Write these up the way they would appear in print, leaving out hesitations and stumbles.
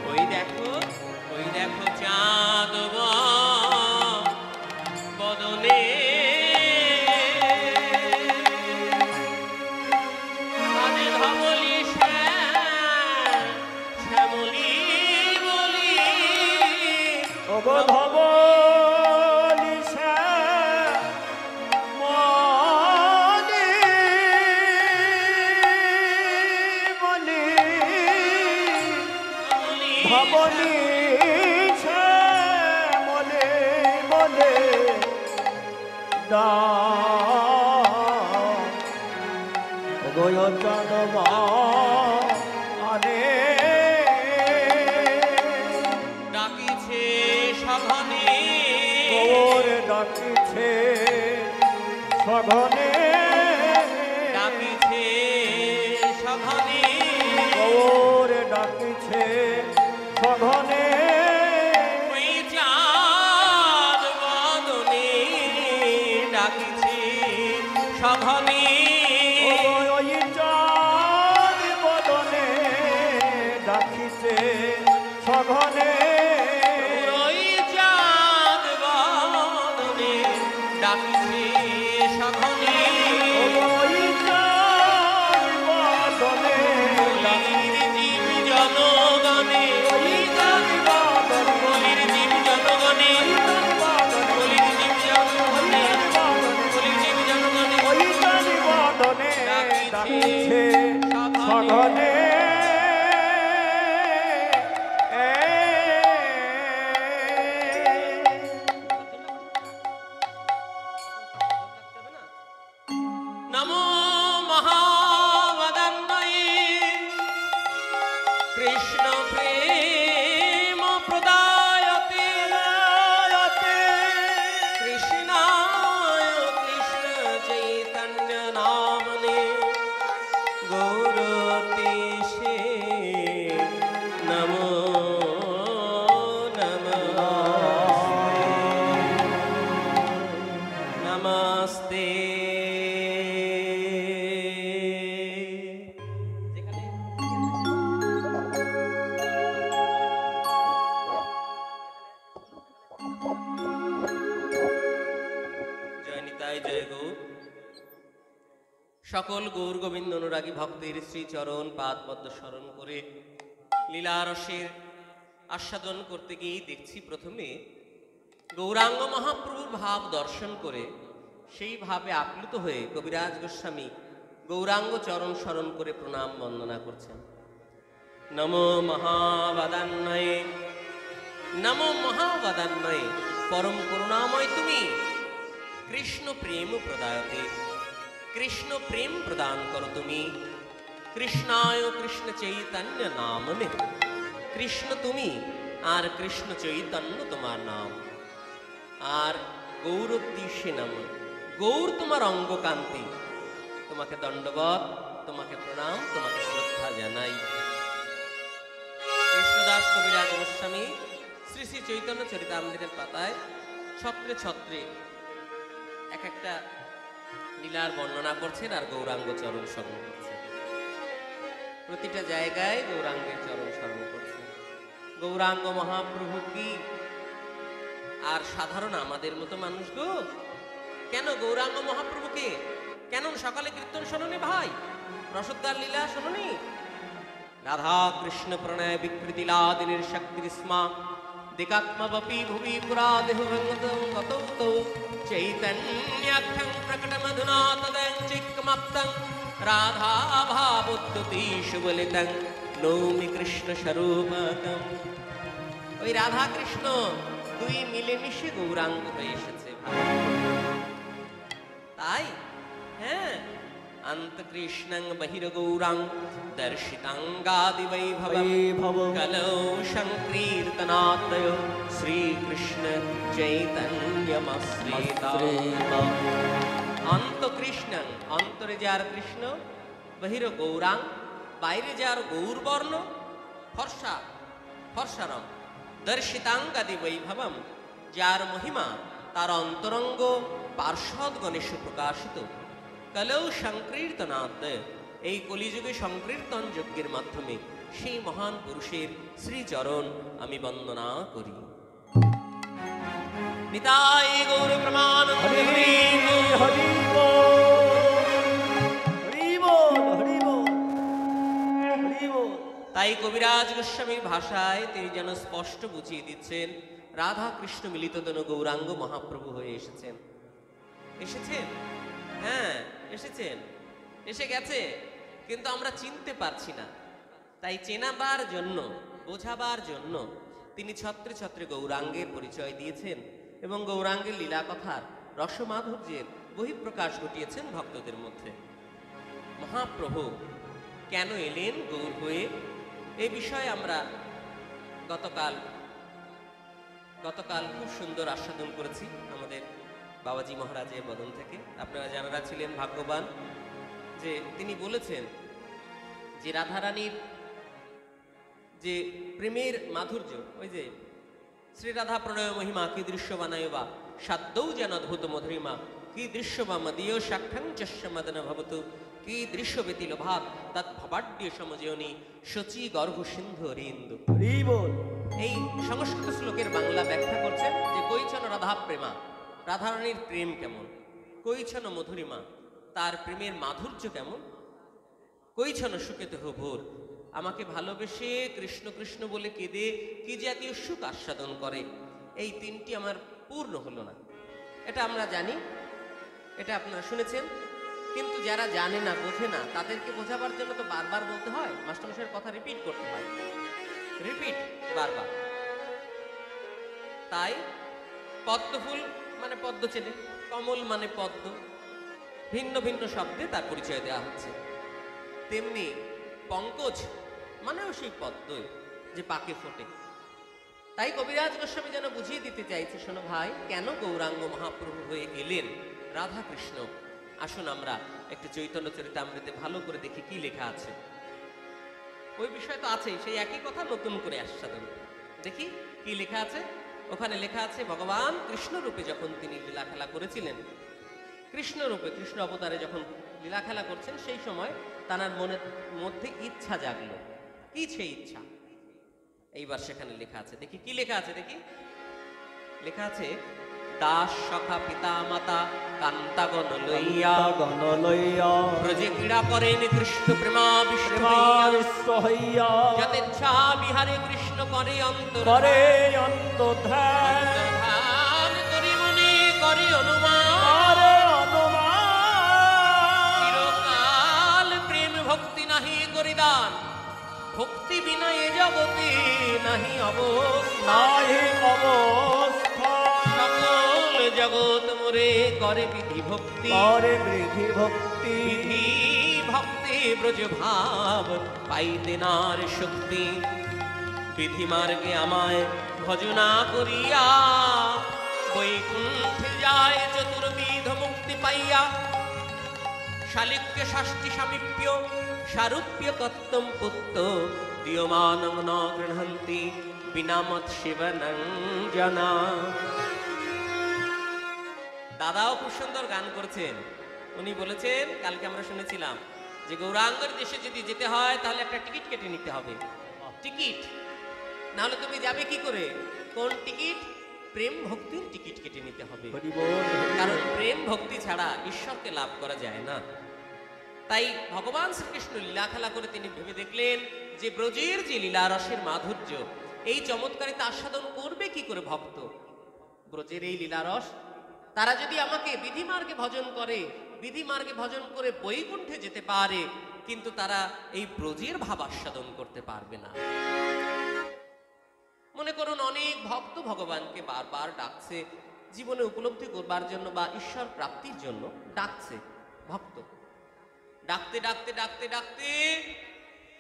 ওই দেখো ডাকিছে সঘনে ডাকিছে সঘনে ডাকিছে সঘনে গৌরে ডাকিছে সঘনে ওই চাঁদ বদনে ডাকিছে সঘনে ওই চাঁদ বদনে ডাকিছে সঘনে ওই চাঁদ বদনে ডাকিছে সঘনে ওই চাঁদ বদনে কলির জীব জনগণে কলির জীব জনগণে কলির জীব জনগণে কলির জীব জনগণে ওই চাঁদ বদনে ডাকিছে সঘনে নমো মহাবদান্বয়ে কৃষ্ণ প্রেম প্রদায়তে কৃষ্ণায় কৃষ্ণ চৈতন্য নামনে গৌরতেশে নমো নমস্তে সকল গৌর গোবিন্দ অনুরাগী ভক্তের শ্রীচরণ পাদ পদ্ম স্মরণ করে লীলারসের আস্বাদন করতে গিয়ে দেখছি প্রথমে গৌরাঙ্গ মহাপ্রভুর ভাব দর্শন করে সেই ভাবে আপ্লুত হয়ে কবিরাজ গোস্বামী গৌরাঙ্গ চরণ স্মরণ করে প্রণাম বন্দনা করছেন। নমো মহাবদান্বয়ে নমো মহাবদান্বয়ে পরম করুণাময় তুমি কৃষ্ণ প্রেম প্রদায়তে কৃষ্ণ প্রেম প্রদান করো তুমি কৃষ্ণায় কৃষ্ণ চৈতন্য নামনে কৃষ্ণ তুমি আর কৃষ্ণ চৈতন্য তোমার নাম আর গৌরোদ্দেশ্যে নাম গৌর তোমার অঙ্গকান্তি তোমাকে দণ্ডবত তোমাকে প্রণাম তোমাকে শ্রদ্ধা জানাই। কৃষ্ণদাস কবিরাজ গোস্বামী শ্রী শ্রী চৈতন্য চরিতামৃতের পাতায় ছত্রে ছত্রে এক একটা লীলার বর্ণনা করছেন আর গৌরাঙ্গ চরণ স্মরণ করছেন। প্রতিটা জায়গায় গৌরাঙ্গের চরণ স্মরণ করছেন। গৌরাঙ্গ মহাপ্রভু কি আর সাধারণ আমাদের মতো মানুষ গো? কেন গৌরাঙ্গ মহাপ্রভুকে কেন সকালে কীর্তন শোনি ভাই? রসদ্দার লীলা শোনি? রাধা কৃষ্ণ প্রণয় বিকৃতি লাদিনীর শক্তি স্মা দিকাত্মবপি ভুবি পুরা দেহ গত চৈতন্যাখ্যং প্রকটমধুনা তদঞ্চিকমাপ্তং রাধা ভাবোদ্যুতিষু বলিতং নৌমি কৃষ্ণ স্বরূপকম। ওই রাধা কৃষ্ণ দুই মিলেমিশে গৌরাঙ্গ হয়ে এসেছে। তাই হ্যাঁ অন্তকৃষ্ণং বহির্গৌরাং দর্শিতাঙ্গাদি বৈভবম কলৌ সংকীর্তনাত্ময় শ্রীকৃষ্ণ চৈতন্যমশ্রিতা। অন্তকৃষ্ণং অন্তরে যার কৃষ্ণ, বহির্গৌরাং বাইরে যার গৌরবর্ণ ফর্সা ফর্সারম, দর্শিতাঙ্গাদি বৈভবম যার মহিমা তার অন্তরঙ্গ পার্শ্বদ গণেশ প্রকাশিত। কলৌ সংকীর্তনাদ এই কলিযুগে সংকীর্তন যজ্ঞের মাধ্যমে সেই মহান পুরুষের শ্রীচরণ আমি বন্দনা করি। নিতাই গৌর প্রমাণ। তাই কবিরাজ গোস্বামীর ভাষায় তিনি যেন স্পষ্ট বুঝিয়ে দিচ্ছেন রাধা কৃষ্ণ মিলিত তনু গৌরাঙ্গ মহাপ্রভু হয়ে এসেছেন। এসেছেন, হ্যাঁ এসেছেন, এসে গেছে, কিন্তু আমরা চিনতে পারছি না। তাই চেনাবার জন্য, বোঝাবার জন্য তিনি ছত্রে ছত্রে গৌরাঙ্গের পরিচয় দিয়েছেন এবং গৌরাঙ্গের লীলা কথার রসমাধুর্যের বহিঃপ্রকাশ ঘটিয়েছেন ভক্তদের মধ্যে। মহাপ্রভু কেন এলেন গৌর হয়ে, এই বিষয়ে আমরা গতকাল খুব সুন্দর আস্বাদন করেছি আমাদের বাবাজি মহারাজের বদন থেকে। আপনারা যারা ছিলেন ভাগ্যবান যে তিনি বলেছেন যে রাধারানীর যে প্রেমের মাধুর্য, ওই যে শ্রী রাধা প্রণয় মহিমা কি দৃশ্য বানায় বা সাদ্যৌ যেন অদ্ভুত মধুরিমা কি দৃশ্য বা মদীয় সাক্ষাং চস্য মদন ভবতু কি দৃশ্য ব্যতিল ভাব তৎ ভবাড্য সমজয়নী শচী গর্ভ সিন্ধু অরিন্দু। হরি বল। এই সংস্কৃত শ্লোকের বাংলা ব্যাখ্যা করছেন যে কৈছন রাধা প্রেমা, রাধারানীর প্রেম কেমন, কৈছন মধুরিমা, তার প্রেমের মাধুর্য কেমন, কৈছন সুকেত ভোর, আমাকে ভালোবেসে কৃষ্ণ কৃষ্ণ বলে কেঁদে কি জাতীয় সুখ আস্বাদন করে, এই তিনটি আমার পূর্ণ হলো না। এটা আমরা জানি, এটা আপনারা শুনেছেন, কিন্তু যারা জানে না, বোঝে না, তাদেরকে বোঝাবার জন্য তো বারবার বলতে হয়, মাস্টারমশাইয়ের কথা রিপিট করতে হয়, রিপিট বারবার। তাই পদ্মফুল মানে পদ্ম চেনে, কমল মানে পদ্ম, ভিন্ন ভিন্ন শব্দে তার পরিচয় দেওয়া হচ্ছে। তেমনি পঙ্কজ মানেও সেই পদ্মই যে পাকে ফোটে। তাই কবিরাজ গোস্বামী যেন বুঝিয়ে দিতে চাইছে, শোনো ভাই, কেন গৌরাঙ্গ মহাপ্রভু হয়ে এলেন রাধা কৃষ্ণ। আসুন আমরা একটু চৈতন্য চরিতামৃতে ভালো করে দেখি কি লেখা আছে। ওই বিষয় তো আছেই, সেই একই কথা নতুন করে আস্বাদন দেখি কি লেখা আছে। ওখানে লেখা আছে ভগবান কৃষ্ণ রূপে যখন তিনি লীলা খেলা করেছিলেন, কৃষ্ণ রূপে কৃষ্ণ অবতারে যখন লীলা খেলা করছেন, সেই সময় তার মনের মধ্যে ইচ্ছা জাগলো। কি সেই ইচ্ছা? এইবার সেখানে লেখা আছে, দেখি কি লেখা আছে। দেখি লেখা আছে, দাস সখা পিতা মাতা কান্তাগণ লইয়া ব্রজে ক্রীড়া করেন কৃষ্ণ প্রেমাবিষ্ট হইয়া, যতেচ্ছা বিহারে কৃষ্ণ করে অন্তর্ধান করি মনে করে অনুমান, চিরকাল প্রেম ভক্তি নাহি করিদান, ভক্তি বিনা এ জগতে নাহি অবস্থা, সকল জগৎ মোরে করে বিধি ভক্তি, বিধি ভক্তি ব্রজ ভাব পাইতে নার শক্তি, বিধি মার্গে আমায় ভজনা করিয়া বৈকুণ্ঠে যায় চতুর্বিধ মুক্তি পাইয়া, শালিক্য ষষ্ঠী সামীপ্য সারূপ্য কত্তম পুত্র দিয়মানং ন গৃহন্তি বিনামত শিবনং জনা। দাদাও খুব সুন্দর গান করেছেন। উনি বলেছেন, কালকে আমরা শুনেছিলাম যে গৌরাঙ্গের দেশে যদি যেতে হয় তাহলে একটা টিকিট কেটে নিতে হবে। টিকিট নাহলে তুমি যাবে কি করে? কোন টিকিট? প্রেম ভক্তির টিকিট কেটে নিতে হবে, কারণ প্রেম ভক্তি ছাড়া ঈশ্বরকে লাভ করা যায় না। তাই ভগবান শ্রীকৃষ্ণ লীলা খেলা করে তিনি ভেবে দেখলেন যে ব্রজের যে লীলা রসের মাধুর্য, এই চমৎকারিতা আস্বাদন করবে কি করে ভক্ত? ব্রজের এই লীলারস তারা যদি আমাকে বিধি মার্গে ভজন করে, বিধি মার্গে ভজন করে বৈকুণ্ঠে যেতে পারে, কিন্তু তারা এই ব্রজের ভাব আস্বাদন করতে পারবে না। মনে করুন অনেক ভক্ত ভগবানকে বারবার ডাকছে, জীবনে উপলব্ধি করবার জন্য বা ঈশ্বর প্রাপ্তির জন্য ডাকছে। ভক্ত ডাকতে ডাকতে ডাকতে ডাকতে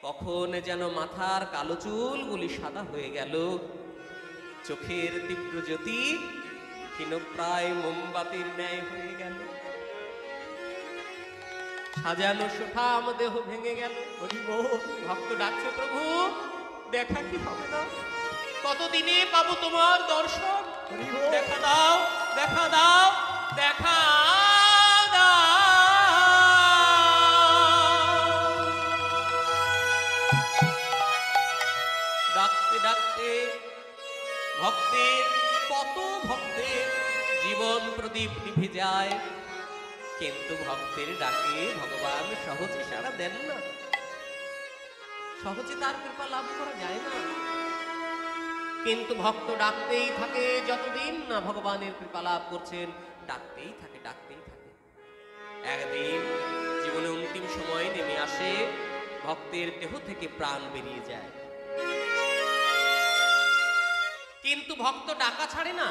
কখন যেন মাথার কালো চুলগুলি সাদা হয়ে গেল, চোখের তীব্র জ্যোতি ক্ষীণ প্রায় মোমবাতির ন্যায় হয়ে গেল, সাজানো সোফা দেহ ভেঙে গেল। ভক্ত ডাকছে, প্রভু দেখা কি হবে না? কতদিনে পাবো তোমার দর্শন? দেখা দাও, দেখা দাও, দেখা দাও। ডাকতে ডাকতে ভক্তের, কত ভক্তের জীবন প্রদীপ নিভে যায়, কিন্তু ভক্তের ডাকে ভগবান সহজে সাড়া দেন না, সহজে তার কৃপা লাভ করা যায় না। কিন্তু ভক্ত ডাকতেই থাকে, যতদিন না ভগবানের কৃপা লাভ করছেন ডাকতেই থাকে, ডাকতেই থাকে। একদিন জীবনে অন্তিম সময় নেমে আসে, ভক্তের দেহ থেকে প্রাণ বেরিয়ে যায়, কিন্তু ভক্ত ডাকা ছাড়ে না,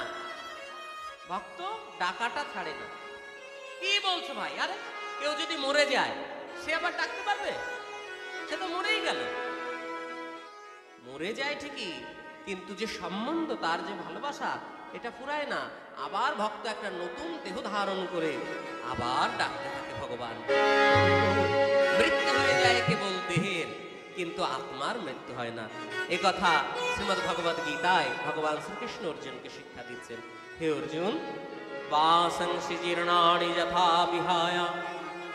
ভক্ত ডাকাটা ছাড়ে না। কি বলছো ভাই? আরে কেউ যদি মরে যায় সে আবার ডাকতে পারবে? সে তো মরেই গেল। মরে যায় ঠিকই, কিন্তু যে সম্বন্ধ, তার যে ভালোবাসা, এটা ফুরায় না। আবার ভক্ত একটা নতুন দেহ ধারণ করে আবার ডাকতে থাকে ভগবান। মৃত্যু হয়ে যায় কেবল দেহের, কিন্তু আত্মার মৃত্যু হয় না। এ কথা শ্রীমদ্ ভগবদ গীতায় ভগবান শ্রীকৃষ্ণ অর্জুনকে শিক্ষা দিচ্ছেন। হে অর্জুন, বাসংসি জীর্ণানি যথা বিহায়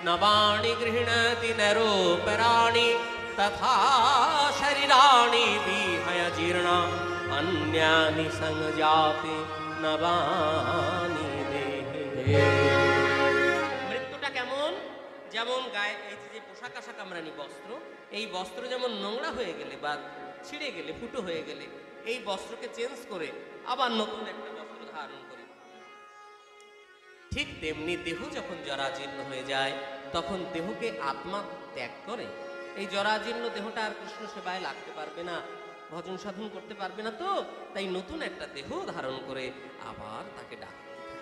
নবাণি গৃহণতি নরোপরাণি তথা শরীরাণি বিহায় জীর্ণা অন্যানি সংজাতে নবানি দেহে। মৃত্যুটা কেমন? যেমন গায়ে এই যে পোশাক আশাক আমরা নি, বস্ত্র, এই বস্ত্র যেমন নোংরা হয়ে গেলে বা ছিঁড়ে গেলে, ফুটো হয়ে গেলে এই বস্ত্রকে চেঞ্জ করে আবার নতুন একটা বস্ত্র ধারণ করি, ঠিক তেমনি দেহ যখন জরাজীর্ণ হয়ে যায় তখন দেহকে আত্মা ত্যাগ করে। এই জরাজীর্ণ দেহটা আর কৃষ্ণ সেবায় লাগতে পারবে না, ভজন সাধন করতে পারবে না, তো তাই নতুন একটা দেহ ধারণ করে আবার তাকে ডাকতে থাকে।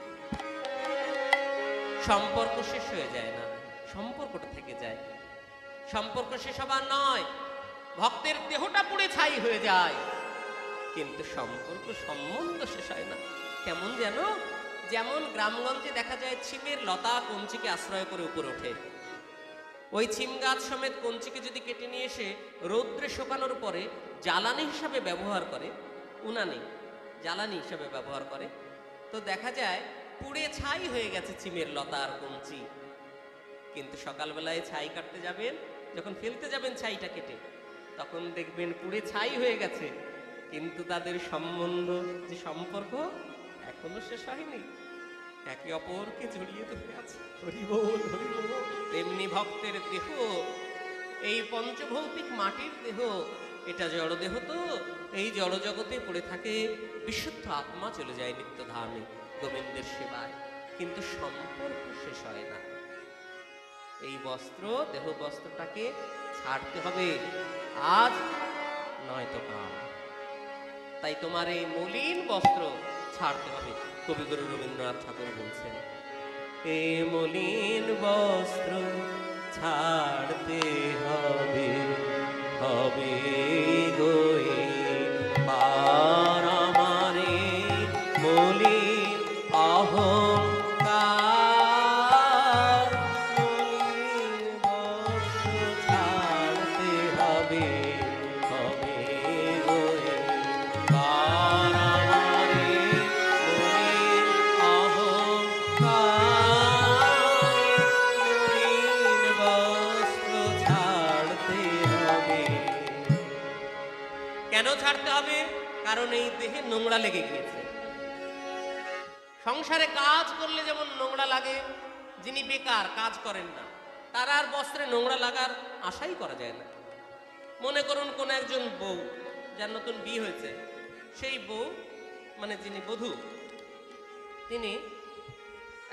সম্পর্ক শেষ হয়ে যায় না, সম্পর্কটা থেকে যায়। সম্পর্ক শেষ হবার নয়, ভক্তের দেহটা পুড়ে ছাই হয়ে যায়, কিন্তু সম্পর্ক সম্বন্ধ শেষ হয় না। কেমন যেন, যেমন গ্রামগঞ্জে দেখা যায় ছিমের লতা কঞ্চিকে আশ্রয় করে উপরে ওঠে, ওই ছিম গাছ সমেত কঞ্চিকে যদি কেটে নিয়ে এসে রৌদ্রে শুকানোর পরে জ্বালানি হিসাবে ব্যবহার করে, উনানে জ্বালানি হিসাবে ব্যবহার করে, তো দেখা যায় পুড়ে ছাই হয়ে গেছে ছিমের লতা আর কঞ্চি। কিন্তু সকালবেলায় ছাই কাটতে যাবেন, যখন ফেলতে যাবেন ছাইটা কেটে, তখন দেখবেন পুড়ে ছাই হয়ে গেছে, কিন্তু তাদের সম্বন্ধ, যে সম্পর্ক, এখনো শেষ হয়নি, একে অপরকে জড়িয়ে ধরে আছে। হরি বল, হরি বল। তেমনি ভক্তের দেহ, এই পঞ্চভৌতিক মাটির দেহ, এটা জড় দেহ, তো এই জড় জগতে পড়ে থাকে, বিশুদ্ধ আত্মা চলে যায় নিত্য ধামে গোবিন্দের সেবায়, কিন্তু সম্পর্ক শেষ হয় না। এই বস্ত্র, দেহ বস্ত্রটাকে ছাড়তে হবে, আজ নয়তো কাল। তাই তোমার এই মলিন বস্ত্র ছাড়তে হবে। কবিগুরু রবীন্দ্রনাথ ঠাকুর বলছেন, এ মলিন বস্ত্র ছাড়তে হবে, হবে গোয়ে পার আমারে মলিন অহংকার, মলিন বস্ত্র ছাড়তে হবে, হবে গোয়ে পার আমারে মলিন অহংকার, মলিন বস্ত্র ছাড়তে হবে। কেন ছাড়তে হবে? কারণ এই দেহে নোংরা লেগে গিয়েছে। সংসারে কাজ করলে যেমন নোংরা লাগে, যিনি বেকার কাজ করেন না, তার আর বস্ত্রে নোংরা লাগার আশাই করা যায় না। মনে করুন কোন একজন বউ, যার নতুন বিয়ে হয়েছে, সেই বউ মানে যিনি বধূ, তিনি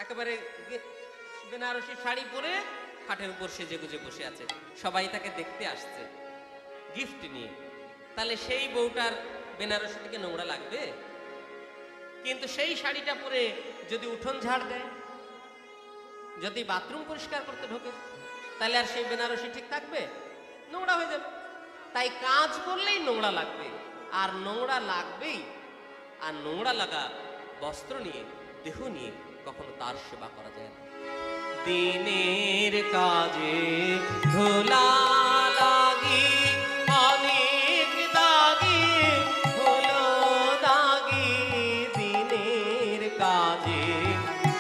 একেবারে বেনারসি শাড়ি পরে খাটের উপর সেজে গুজে বসে আছে, সবাই তাকে দেখতে আসছে গিফট নিয়ে, তাহলে সেই বউটার বেনারসি থেকে নোংরা লাগবে? কিন্তু সেই শাড়িটা পরে যদি উঠোন ঝাড় দেয়, যদি বাথরুম পরিষ্কার করতে ঢোকে, তাহলে আর সেই বেনারসি ঠিক থাকবে? নোংরা হয়ে যাবে। তাই কাজ করলেই নোংরা লাগবে, আর নোংরা লাগবেই। আর নোংরা লাগা বস্ত্র নিয়ে, দেহ নিয়ে কখনো তার সেবা করা যায় না। দিনের কাজে ধুলা লাগি অনেক দাগি, হলো দাগি দিনের কাজে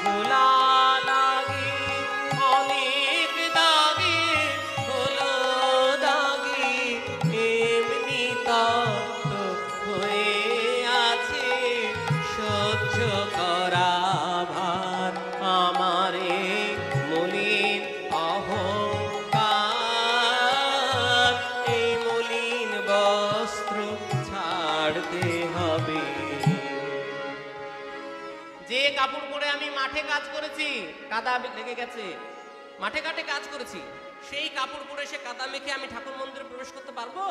ধুলা লাগি অনেক দাগি, হলো দাগি এমনি তপ্ত হয়ে আছে সহ্য করা ভার আমারে মলিন অহংকার, এই মলিন বস্ত্র ছাড়তে হবে, কাপড় পরে আমি মাঠে কাজ করেছি, কাদা লেগে গেছে, মাঠে ঘাটে কাজ করেছি, সেই কাপড় পরে সে কাদা মেখে আমি ঠাকুর মন্দিরে প্রবেশ করতে পারবো?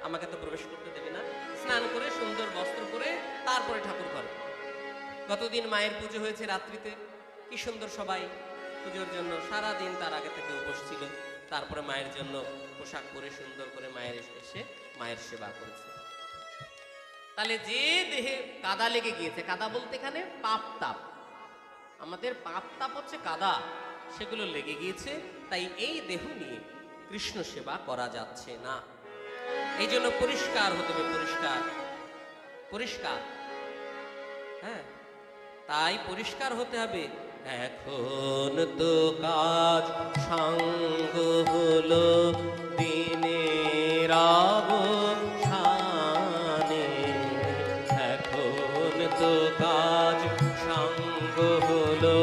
আমাকে তো প্রবেশ করতে দেবে না। স্নান করে সুন্দর বস্ত্র পরে তারপরে ঠাকুর ঘরে। গতদিন মায়ের পুজো হয়েছে রাত্রিতে, কি সুন্দর সবাই পুজোর জন্য সারা দিন তার আগে থেকে উপোস ছিল, তারপরে মায়ের জন্য পোশাক পরে সুন্দর করে মায়ের এসে মায়ের সেবা করেছে। তাহলে যে দেহে কাদা লেগে গিয়েছে, কাদা বলতে এখানে পাপ তাপ, আমাদের পাপ তাপ হচ্ছে কাদা, সেগুলো লেগে গিয়েছে, তাই এই দেহ নিয়ে কৃষ্ণ সেবা করা যাচ্ছে না। এই জন্য পরিষ্কার হতে হবে, পরিষ্কার পরিষ্কার, হ্যাঁ, তাই পরিষ্কার হতে হবে। এখন তো কাজ সাঙ্গ হলো দিনের অবসানে, এখন তো কাজ সাঙ্গ হলো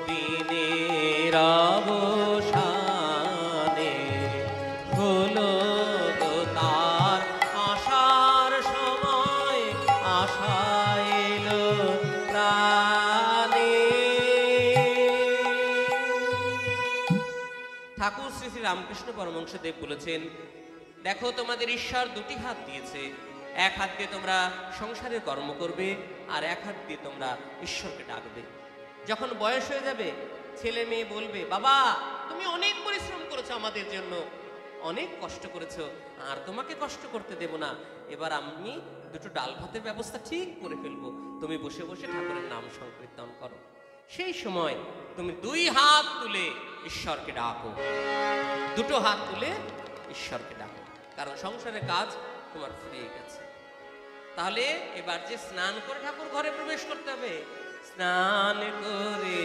দিনের অবসানে, হলো গো তার আসার সময়, আশা এলো প্রাণে। ঠাকুর শ্রী শ্রী রামকৃষ্ণ পরমহংস দেব বলেছেন, দেখো তোমাদের ঈশ্বর দুটি হাত দিয়েছে, এক হাত দিয়ে তোমরা সংসারের কর্ম করবে, আর এক হাত দিয়ে তোমরা ঈশ্বরকে ডাকবে। যখন বয়স হয়ে যাবে, ছেলে মেয়ে বলবে, বাবা তুমি অনেক পরিশ্রম করেছো আমাদের জন্য, অনেক কষ্ট করেছো, আর তোমাকে কষ্ট করতে দেব না, এবার আমি দুটো ডাল ভাতের ব্যবস্থা ঠিক করে ফেলবো, তুমি বসে বসে ঠাকুরের নাম সংকীর্তন করো। সেই সময় তুমি দুই হাত তুলে ঈশ্বরকে ডাকো, দুটো হাত তুলে ঈশ্বরকে ডাকো, কারণ সংসারের কাজ তোমার ফুরিয়ে গেছে। তাহলে এবার যে স্নান করে ঠাকুর ঘরে প্রবেশ করতে হবে, স্নান করে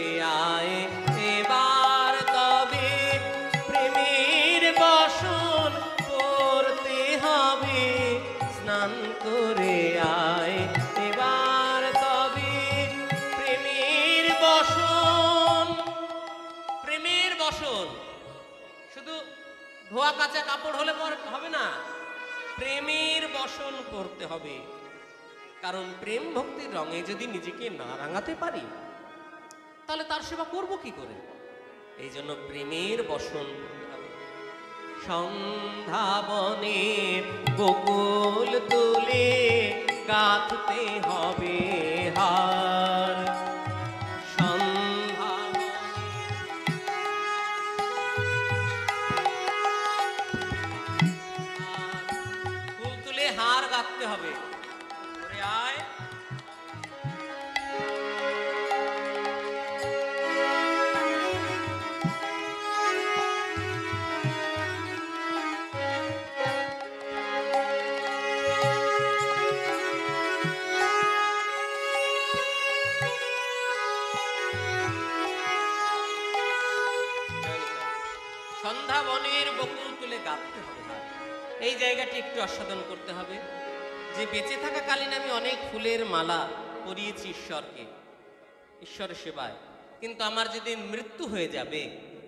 আয় এবার তবে প্রেমের বসন করতে হবে, স্নান করে আয় এবার তবে প্রেমের বসন। প্রেমের বসন শুধু ধোয়া কাঁচা কাপড় হলে হবে না, প্রেমের বসন করতে হবে, কারণ প্রেম ভক্তির রঙে যদি নিজেকে না রাঙাতে পারি তাহলে তার সেবা করব কি করে? এই জন্য প্রেমের বসন করতে হবে। সন্ধ্যাবনের বকুল তুলে গাঁথতে হবে হার, ফুল তুলে হার গাঁথতে হবে। আয় সন্ধ্যাবনের বকুল তুলে গাঁথতে হবে হার। এই জায়গাটি একটু আস্বাদন করতে হবে যে বেঁচে থাকাকালীন আমি অনেক ফুলের মালা পরিয়েছি ঈশ্বরকে, ঈশ্বরের সেবায়, কিন্তু আমার যেদিন মৃত্যু হয়ে যাবে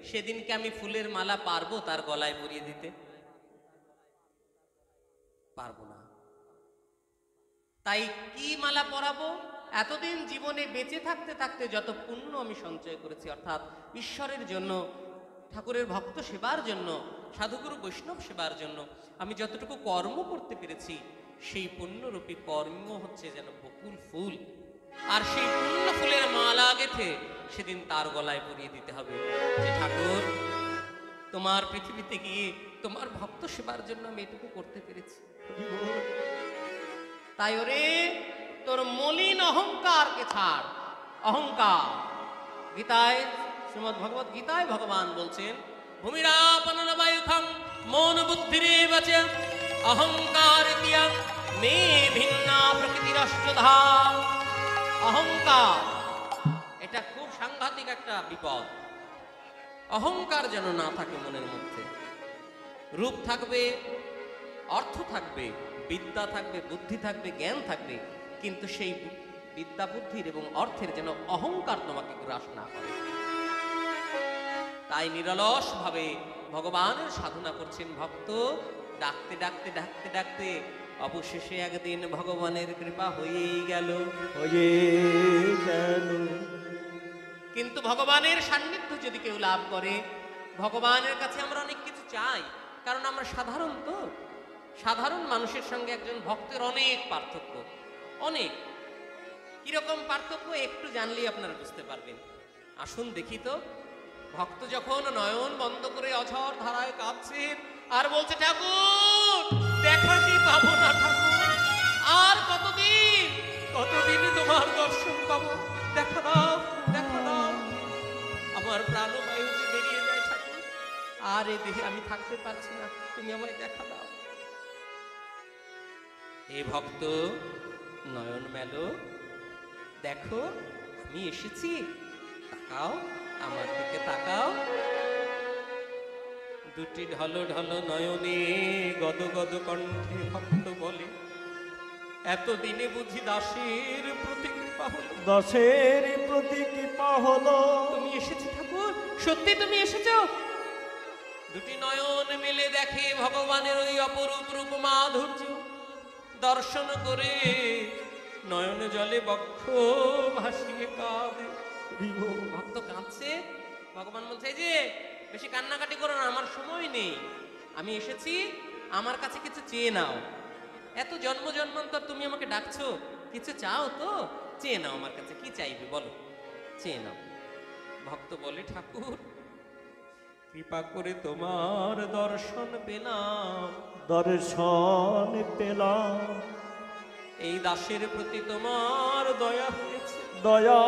সেদিনকে আমি ফুলের মালা পারবো তার গলায় পরিয়ে দিতে? পারবো না। তাই কি মালা পরাবো? এতদিন জীবনে বেঁচে থাকতে থাকতে যত পুণ্য আমি সঞ্চয় করেছি, অর্থাৎ ঈশ্বরের জন্য, ঠাকুরের ভক্ত সেবার জন্য, সাধুগুরু বৈষ্ণব সেবার জন্য আমি যতটুকু কর্ম করতে পেরেছি, সেই পুণ্যরূপী কর্ম হচ্ছে যেন বকুল ফুল, আর সেই পুণ্য ফুলের মালা গেঁথে সেদিন তার গলায় পরিয়ে দিতে হবে যে ঠাকুর তোমার পৃথিবীতে গিয়ে তোমার ভক্ত সেবার জন্য আমি এটুকু করতে পেরেছি। তাই ওরে তোর মলিন অহংকারকে ছাড়, অহংকার। গীতায়, শ্রীমদ্ ভগবত গীতায় ভগবান বলছেন, ভূমিরাপনবায়ুখং মন বুদ্ধিরেব চ অহংকার তিয়াং মে ভিন্না প্রকৃতিরষ্টধা। অহংকার এটা খুব সাংঘাতিক একটা বিপদ। অহংকার যেন না থাকে মনের মধ্যে। রূপ থাকবে, অর্থ থাকবে, বিদ্যা থাকবে, বুদ্ধি থাকবে, জ্ঞান থাকবে, কিন্তু সেই বিদ্যা বুদ্ধির এবং অর্থের যেন অহংকার তোমাকে গ্রাস না করে। তাই নিরলস ভাবে ভগবানের সাধনা করছেন ভক্ত, ডাকতে ডাকতে ডাকতে ডাকতে অবশেষে একদিন ভগবানের কৃপা হয়েই গেল। হয়ে গেল। কিন্তু ভগবানের সান্নিধ্য যদি কেউ লাভ করে, ভগবানের কাছে আমরা অনেক কিছু চাই, কারণ আমরা সাধারণ মানুষের সঙ্গে একজন ভক্তের অনেক পার্থক্য। অনেক। কিরকম পার্থক্য একটু জানলেই আপনারা বুঝতে পারবেন। আসুন দেখি তো, ভক্ত যখন নয়ন বন্ধ করে অঝর ধারায় কাঁদছেন আর বলছে, ঠাকুর দেখা কি পাবো না ঠাকুর, আর কতদিন তোমার দর্শন পাবো, দেখা দাও দেখা দাও। আমার প্রাণবায়ু যে বেরিয়ে যায় ঠাকুর, আর এ দেহে আমি থাকতে পারছি না, তুমি আমায় দেখা দাও। হে ভক্ত, নয়ন মেলো, দেখো আমি এসেছি, তাকাও আমার দিকে তাকাও। দুটি ঢলো ঢলো নয়নে গদ গদ কণ্ঠে ভক্ত বলে, এতদিনে বুঝি দাসের প্রতি কৃপা হলো। দাসের প্রতি কৃপা হলো। তুমি এসেছো ঠাকুর, সত্যি তুমি এসেছো। দুটি নয়ন মেলে দেখে ভগবানের ওই অপরূপ রূপ মাধুর্য, দর্শন করে নয়ন জলে বক্ষ ভাসিয়ে কাঁদে। ভক্ত কাঁদছে, ভগবান বলছে, এই যে বেশি কান্নাকাটি করো না, আমার সময় নেই, আমি এসেছি, আমার কাছে কিছু চেয়ে নাও। এত জন্ম জন্মান্তর তুমি আমাকে ডাকছো, কিছু চাও তো, চেয়ে নাও আমার কাছে, কি চাইবে বলো, চেয়ে নাও। ভক্ত বলে, ঠাকুর কৃপা করে তোমার দর্শন পেলাম, দর্শন পেলাম, এই দাসের প্রতি তোমার দয়া হয়েছে, দয়া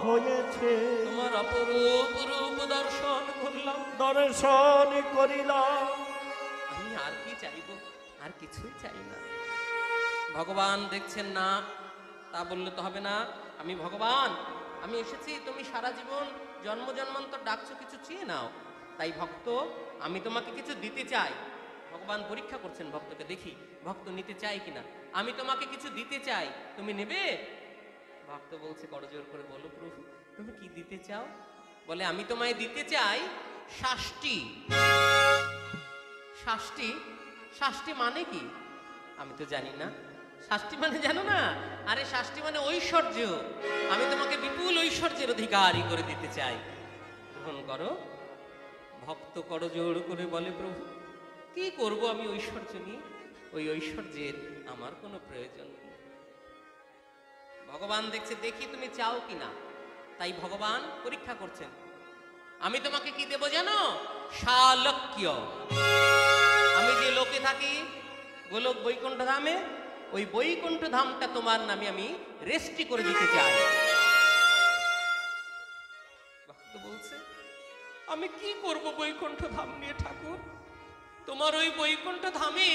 হয়েছে, তোমার অপরূপ রূপ দর্শন করলাম, দর্শন করিলাম। আমি আর কি চাইবো, আর কিছুই চাই না। ভগবান দেখছেন না, তা বললে তো হবে না। আমি ভগবান, আমি এসেছি, তুমি সারা জীবন জন্ম জন্মান্তর ডাকছো, কিছু চেয়ে নাও। তাই ভক্ত, আমি তোমাকে কিছু দিতে চাই। ভগবান পরীক্ষা করছেন ভক্তকে, দেখি ভক্ত নিতে চাই কিনা। আমি তোমাকে কিছু দিতে চাই, তুমি নেবে? ভক্ত বলছে, করজোর করে বলো প্রভু, তুমি কি দিতে চাও? বলে, আমি তোমায় দিতে চাই শাস্তি। শাস্তি? শাস্তি মানে কি? আমি তো জানি না। শাস্তি মানে জানো না? আরে শাস্তি মানে ঐশ্বর্য। আমি তোমাকে বিপুল ঐশ্বর্যের অধিকারী করে দিতে চাই, গ্রহণ করো। ভক্ত করজোড় করে বলে, প্রভু কি করব আমি ঐশ্বর্য নিয়ে? ওই ঐশ্বর্যের আমার কোনো প্রয়োজন নেই। ভগবান দেখছে, দেখি তুমি চাও কিনা। তাই ভগবান পরীক্ষা করছেন। আমি তোমাকে কি দেব জানো? শালক্য। আমি যে লোকে থাকি গোলক বৈকুণ্ঠ ধামে, ওই বৈকুণ্ঠ ধামটা তোমার নামে আমি রেজিস্ট্রি করে দিতে চাই। ভক্ত বলছে, আমি কি করব বৈকুণ্ঠ ধাম নিয়ে ঠাকুর? তোমার ওই বৈকুণ্ঠ ধামে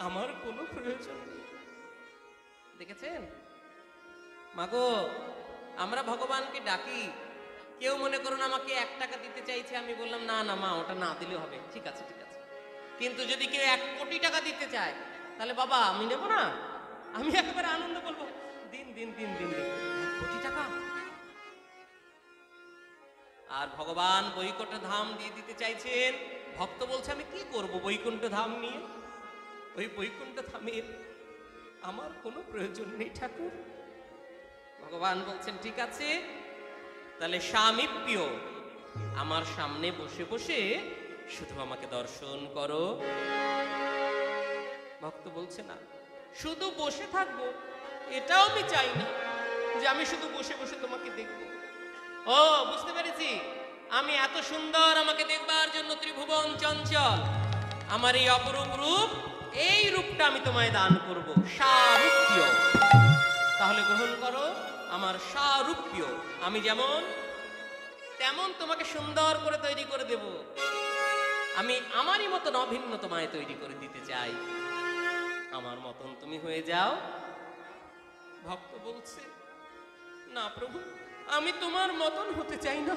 আমার কোনো প্রয়োজন নেই। দেখেছেন মাগো, আমরা ভগবানকে ডাকি, কেউ মনে করুন আমাকে 1 টাকা দিতে চাইছে, আমি বললাম না না মা, ওটা না দিলে হবে, ঠিক আছে ঠিক আছে। কিন্তু যদি কেউ 1 কোটি টাকা দিতে চায়, তাহলে বাবা আমি নেব না, আমি একেবারে আনন্দ বলবো, দিন দিন দিন দিন দিন 1 কোটি টাকা। আর ভগবান বৈকুণ্ঠ ধাম দিয়ে দিতে চাইছেন। ভক্ত বলছে, আমি কি করব বৈকুণ্ঠ ধাম নিয়ে? ওই বৈকুণ্ঠ ধামের আমার কোনো প্রয়োজন নেই ঠাকুর। ভগবান বলছেন, ঠিক আছে, তাহলে স্বামীপ্য, আমার সামনে বসে বসে শুধু আমাকে দর্শন করো। ভক্ত বলছে, না, শুধু বসে থাকবো এটাও আমি চাই না, যে আমি শুধু বসে বসে তোমাকে দেখবো। ও বুঝতে পেরেছি, আমি এত সুন্দর, আমাকে দেখবার জন্য ত্রিভুবন চঞ্চল, আমার এই অপরূপ রূপ, এই রূপটা আমি তোমায় দান করব, সারূপ্য। তাহলে গ্রহণ করো আমার সারূপ্য। আমি যেমন তেমন তোমাকে সুন্দর করে তৈরি করে দেব। আমি আমারই মতন অভিন্ন তোমায় তৈরি করে দিতে চাই, আমার মতন তুমি হয়ে যাও। ভক্ত বলছে, না প্রভু, আমি তোমার মতন হতে চাই না,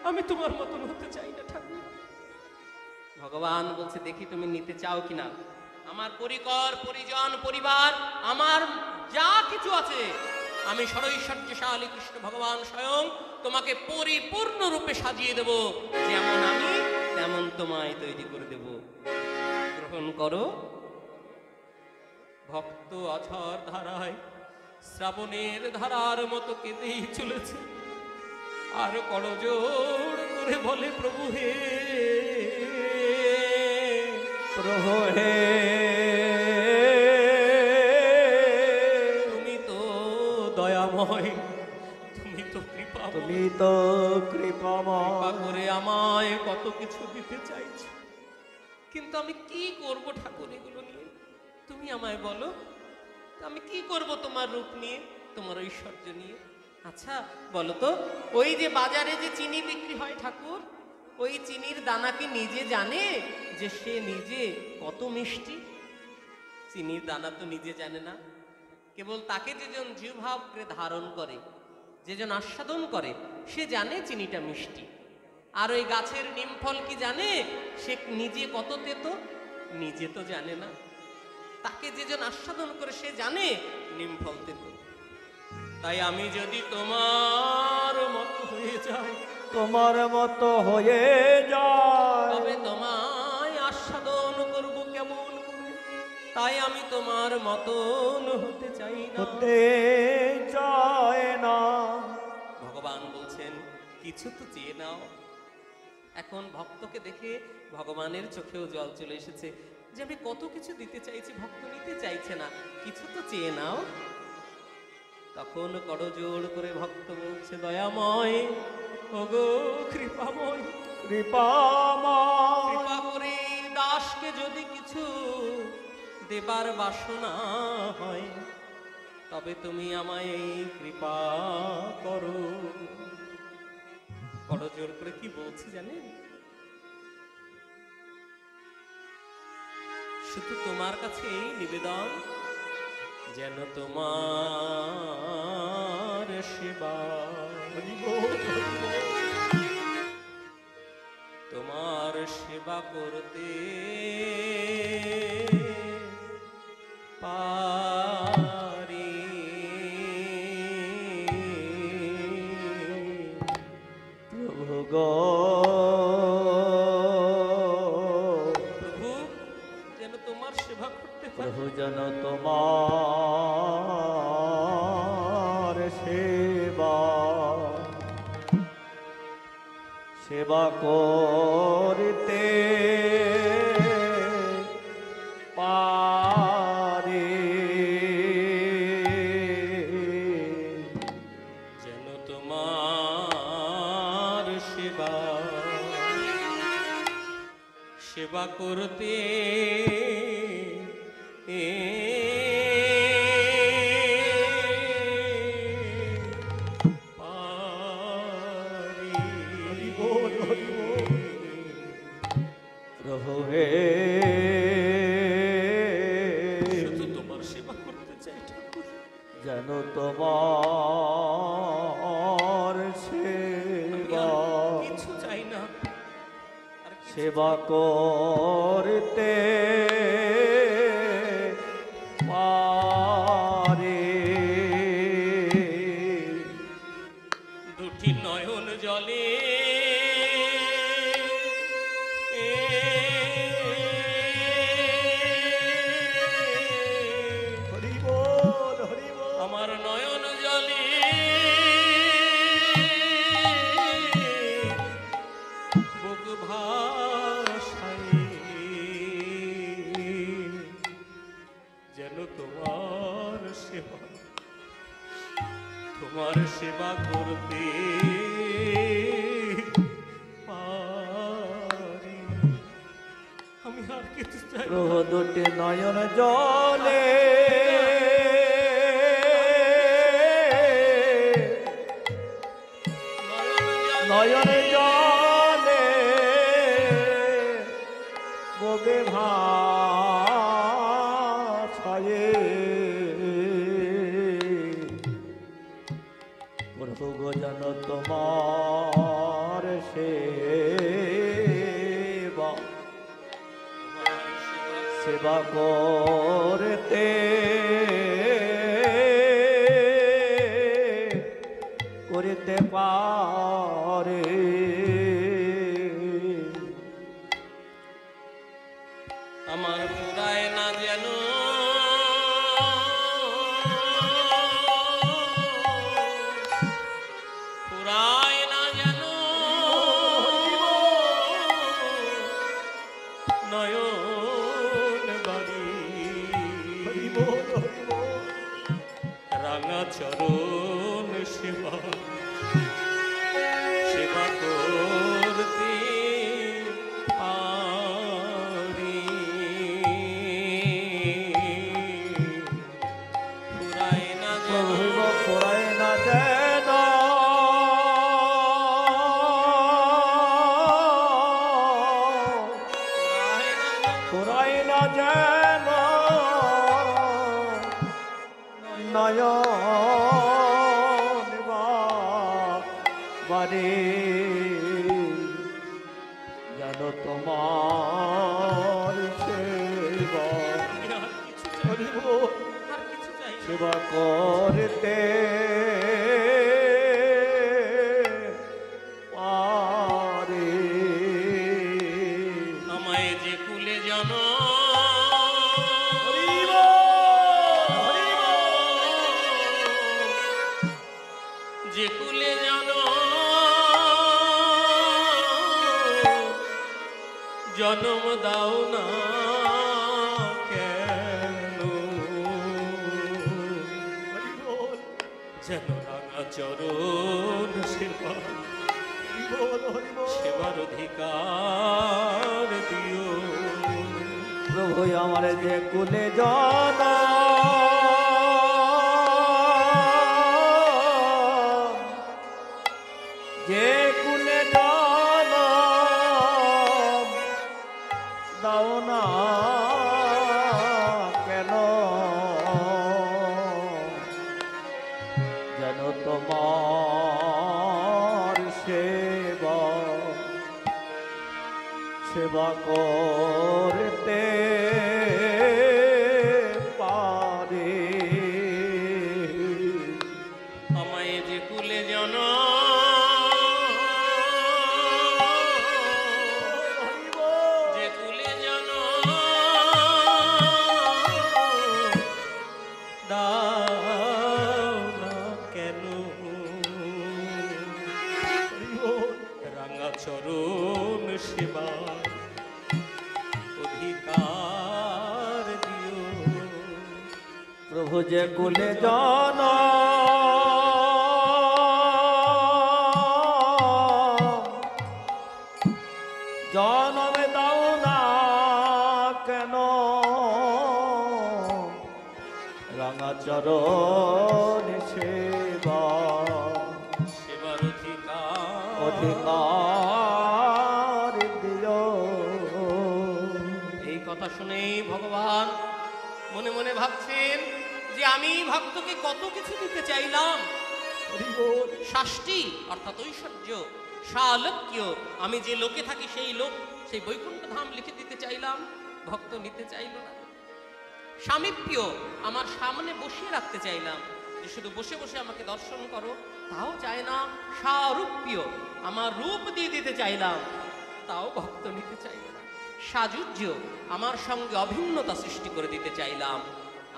আমি তোমার মতন হতে চাই না ঠাকুর। ভগবান বলছে, দেখি তুমি নিতে চাও কিনা। আমার পরিকর, পরিজন, পরিবার, আমার যা কিছু আছে, আমি ষড়ৈশ্বর্যশালী কৃষ্ণ ভগবান স্বয়ং তোমাকে পরিপূর্ণ রূপে সাজিয়ে দেব, যেমন আমি তেমন তোমায় তৈরি করে দেব, গ্রহণ করো। ভক্ত অঝর ধারায় শ্রাবণের ধারার মতো কেঁদেই চলেছে, আর করজোড় করে বলে, প্রভু হে, প্রভু হে, তুমি তো দয়াময়, তুমি তো কৃপা, তুমি তো কৃপাময়, করে আমায় কত কিছু দিতে চাইছো, কিন্তু আমি কি করব ঠাকুর এগুলো নিয়ে? তুমি আমায় বলো, আমি কি করব তোমার রূপ নিয়ে, তোমার ঐশ্বর্য নিয়ে? আচ্ছা বলো তো, ওই যে বাজারে যে চিনি বিক্রি হয় ঠাকুর, ওই চিনির দানা কি নিজে জানে যে সে নিজে কত মিষ্টি? চিনির দানা তো নিজে জানে না, কেবল তাকে যেজন জিহ্বাগ্রে ধারণ করে, যেজন আস্বাদন করে, সে জানে চিনিটা মিষ্টি। আর ওই গাছের নিমফল কি জানে সে নিজে কত তেতো? নিজে তো জানে না, তাকে যেজন আস্বাদন করে সে জানে নিমফল তেতো। তাই আমি যদি তোমার মতো হয়ে যাই, তোমার মতো হয়ে যায়, তবে তোমায় আস্বাদন করব কেমন করে? তাই আমি তোমার মতন হতে চাই না, হতে চায় না। ভগবান বলছেন কিছু তো চেয়ে নাও। এখন ভক্তকে দেখে ভগবানের চোখেও জল চলে এসেছে, যে আমি কত কিছু দিতে চাইছি, ভক্ত নিতে চাইছে না, কিছু তো চেয়ে নাও। তখন করজোড় করে ভক্ত বলছে, দয়াময়, ওগো কৃপাময়, কৃপাময়, কৃপা করে দাসকে যদি কিছু দেবার বাসনা হয়, তবে তুমি আমায় এই কৃপা করো। করজোড় করে কি বলছি জানেন? শুধু তোমার কাছে এই নিবেদন, যেন তোমার সেবা, তোমার সেবা করতে পারি। প্রভু গো, প্রভু যেন তোমার সেবা করতে পারি। প্রভু যেন তোমার সেবা, সেবা করতে পারে, যেন তোমার সেবা, সেবা করতে পারি। প্রভু হে, শুধু তোমার সেবা করতে চাই ঠাকুর, যেন তোমার আমি সেবা, আর কিছু চাই না, আর কিছু সেবা করতে পারে। দুটি নয়ন জলে হরি বল, হরি বল, আমার নয়ন জলে বুক ভাসায়, যেন তোমার সেবা, তোমার সেবা করতে পারি। আমি আর কিছু চাই না। প্রভু দুটি নয়ন জলে নয়ন জলে বগে ভাসায়ে, প্রভু গো যেন তোমার সেবা, সেবা করতে করিতে পারে। আমার পুরায় না যেন চরণ সেবা সেবা করতে পারি ফুরায় না যেন প্রভু ফুরায় না যেন ফুরায় না যেন নয়ন বারে যেন তোমার সেবা আর কিছু চাই না। সেবা করতে পারে আমায় যে কুলে জন যে কুলে জন জনম দাও না কেন যেন রাঙা চরণ সেবা সেবার অধিকার দিও প্রভু আমার যে কুলে জন যে কুলে জন দাও না কেন যেন তোমার সেবা সেবা করতে পারে আমায় যে কুলে জন যে কুলে জন দাও না কেন রাঙা চরণ সেবা অধিকার দিও প্রভু যে কুলে জন জনমে দাও না কেন রাঙা চরণ সেবা সেবার অধিকার দিও এই কথা শুনেই ভগবান মনে মনে ভাবছেন যে আমি ভক্তকে কত কিছু দিতে চাইলাম শাস্তি অর্থাৎ ঐশ্বর্য শালক্য আমি যে লোকে থাকি সেই লোক সেই বৈকুণ্ঠ ধাম লিখে দিতে চাইলাম ভক্ত নিতে চাইল না সামীপ্য আমার সামনে বসিয়ে রাখতে চাইলাম যে শুধু বসে বসে আমাকে দর্শন করো তাও চায় না সারূপ্য আমার রূপ দিয়ে দিতে চাইলাম তাও ভক্ত নিতে চাইল না সাজুজ্য আমার সঙ্গে অভিন্নতা সৃষ্টি করে দিতে চাইলাম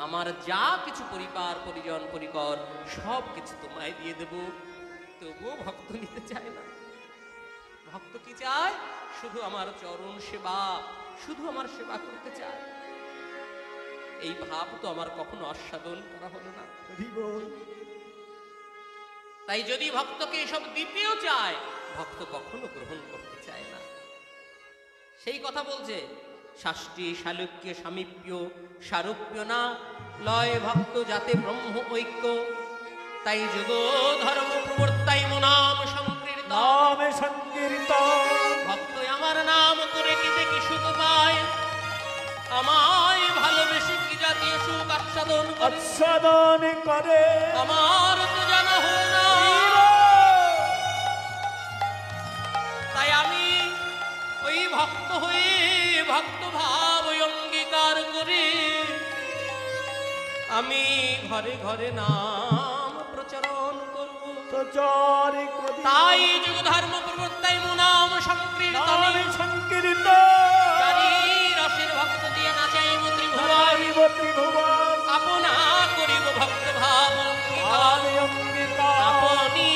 আমার যা কিছু পরিবার পরিজন পরিকর সব কিছু তোমায় দিয়ে দেব তবুও ভক্ত নিতে চায় না ভক্ত কি চায় শুধু আমার চরণ সেবা শুধু আমার সেবা করতে চায় এই ভাব তো আমার কখনো আস্বাদন করা হলো না তাই যদি ভক্তকে এসব দিতেও চায় ভক্ত কখনো গ্রহণ করতে চায় না সেই কথা বলছে শাস্তি শালুক্য সামীপ্য সারূপ্য না লয় ভক্ত যাতে ব্রহ্ম ঐক্য তাই যুগ ধর্ম প্রবর্তাই নাম সংকীর্তন নামে সংকীর্তন ভক্ত আমার নাম করে কিতে কি সুখ পায় আমায় ভালোবেসে কি জাতীয় সুখ আস্বাদন করে আস্বাদন করে আমার তো জানা হল না তাই আমি ওই ভক্ত হয়ে ভক্ত ভাব অঙ্গীকার করে আমি ঘরে ঘরে নাম প্রচারণ করব প্রচার করি তাই যুগ ধর্ম প্রবর্তাই নাম সংকীর্তন নামে সংকীর্তন চারি রসের ভক্ত দিয়ে নাচাইব ত্রিভুবন নাচাইব ত্রিভুবন আপনা করিব ভক্ত ভাব আমি অঙ্গীকার আপনি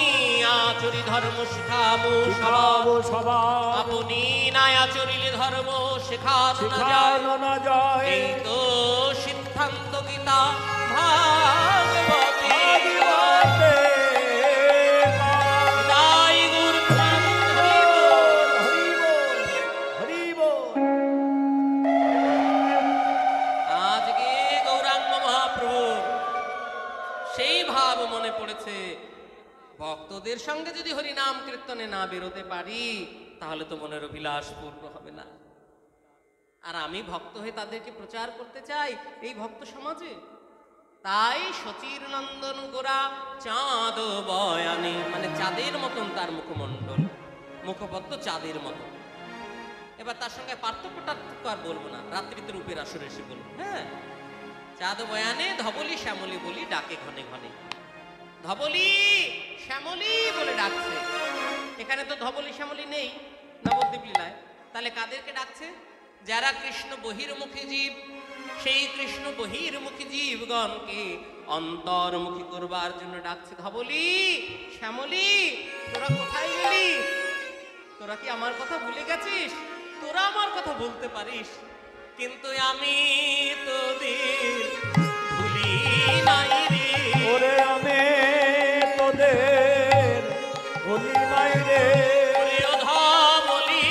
আচরি ধর্ম শিখাবো শিখাবো সভা আপনি না আচরিলে ধর্ম শেখানো না যায় শিখানো না যায় এই তো সিদ্ধান্ত গীতা ভাগবতী সেই ভাব মনে পড়েছে, ভক্তদের সঙ্গে যদি হরিনাম কীর্তনে না বেরোতে পারি তাহলে তো মনের অভিলাষ পূর্ণ হবে না। আর আমি ভক্ত হয়ে তাদেরকে প্রচার করতে চাই এই ভক্ত সমাজে। তাই শচীর নন্দন গোরা চাঁদ বয়ানে, মানে চাঁদের মতন তার মুখমণ্ডল, মুখপদ্ম চাঁদের মতন। এবার তার সঙ্গে পার্থক্যটা আর বলবো না, রাত্রিতে রূপের আসরে এসে বলবো। হ্যাঁ, চাঁদ বয়ানে ধবলি শ্যামলি বলি ডাকে ঘনে ঘনে। ধবলি শ্যামলি বলে ডাকছে। এখানে তো ধবলি শ্যামলি নেই নবদ্বীপ লীলায়, তাহলে কাদেরকে ডাকছে? যারা কৃষ্ণ বহির্মুখী জীব, সেই কৃষ্ণ বহির্মুখী জীবগণকে অন্তর্মুখী করবার জন্য ডাকছে। ধবলি শ্যামলি তোরা কোথায় গেলি? তোরা কি আমার কথা ভুলে গেছিস? তোরা আমার কথা বলতে পারিস, কিন্তু আমি তোদের ভুলি নাই রে। ওরে আমি তোদের ভুলি নাই রে। ওরে ও ধবলি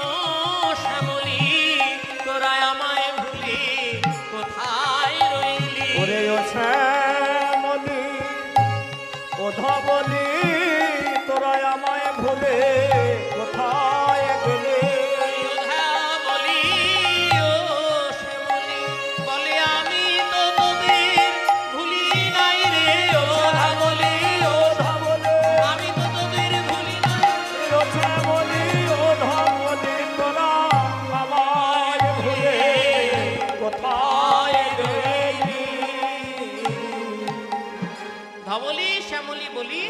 ও শ্যামলি তোরা আমায় ভুলি কোথায় রইলি? ওরে ও শ্যামলি ও ধবলি তোরা আমায় ভুলে কোথায় গেলে? ধবলি শ্যামলি বলি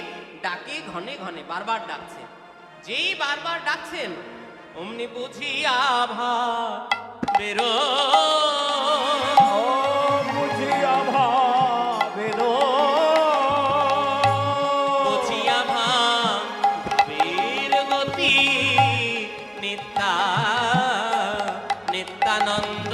ডাকে ঘনে ঘনে, বারবার ডাকছে। যেই বারবার ডাকছেন অমনি বুঝিয়া ভা বেরো, বুঝিয়া ভাবেরো, বুঝিয়া ভা বীর গতি নিত্যা নিত্যানন্দ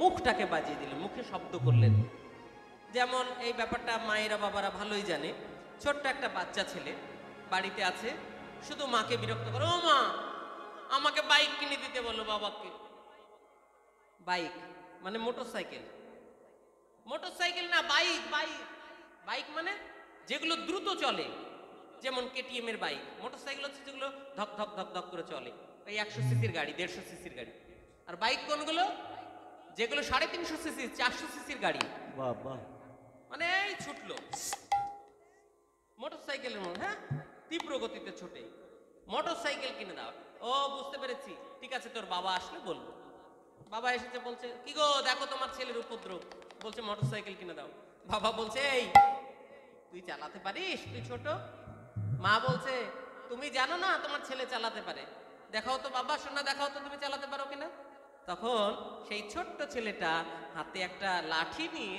মুখটাকে বাজিয়ে দিলেন, মুখে শব্দ করলেন। যেমন এই ব্যাপারটা মায়েরা বাবারা ভালোই জানে। ছোট্ট একটা বাচ্চা ছেলে বাড়িতে আছে, শুধু মাকে বিরক্ত করে, ও মা আমাকে বাইক কিনে দিতে বলো বাবাকে। বাইক মানে মোটরসাইকেল, মোটরসাইকেল না বাইক। বাইক বাইক মানে যেগুলো দ্রুত চলে, যেমন কেটিএম এর বাইক। মোটরসাইকেল হচ্ছে যেগুলো ধক ধক ধক ধক করে চলে, ওই 100 সিসির গাড়ি, 150 সিসির গাড়ি। আর বাইক কোনগুলো? যেগুলো 350 সিসি 400 সিসির গাড়ি, মানে এই ছুটলো মোটরসাইকেলের মধ্যে। হ্যাঁ, তীব্র গতিতে ছোটে। মোটরসাইকেল কিনে দাও। ও বুঝতে পেরেছি, ঠিক আছে তোর বাবা আসলে বলবো। বাবা এসেছে, বলছে কি গো দেখো তোমার ছেলের উপদ্রব, বলছে মোটরসাইকেল কিনে দাও। বাবা বলছে এই তুই চালাতে পারিস, তুই ছোট? মা বলছে তুমি জানো না তোমার ছেলে চালাতে পারে, দেখাও তো বাবা, শোনা দেখাও তো তুমি চালাতে পারো কিনা। তখন সেই ছোট্ট ছেলেটা হাতে একটা লাঠি নিয়ে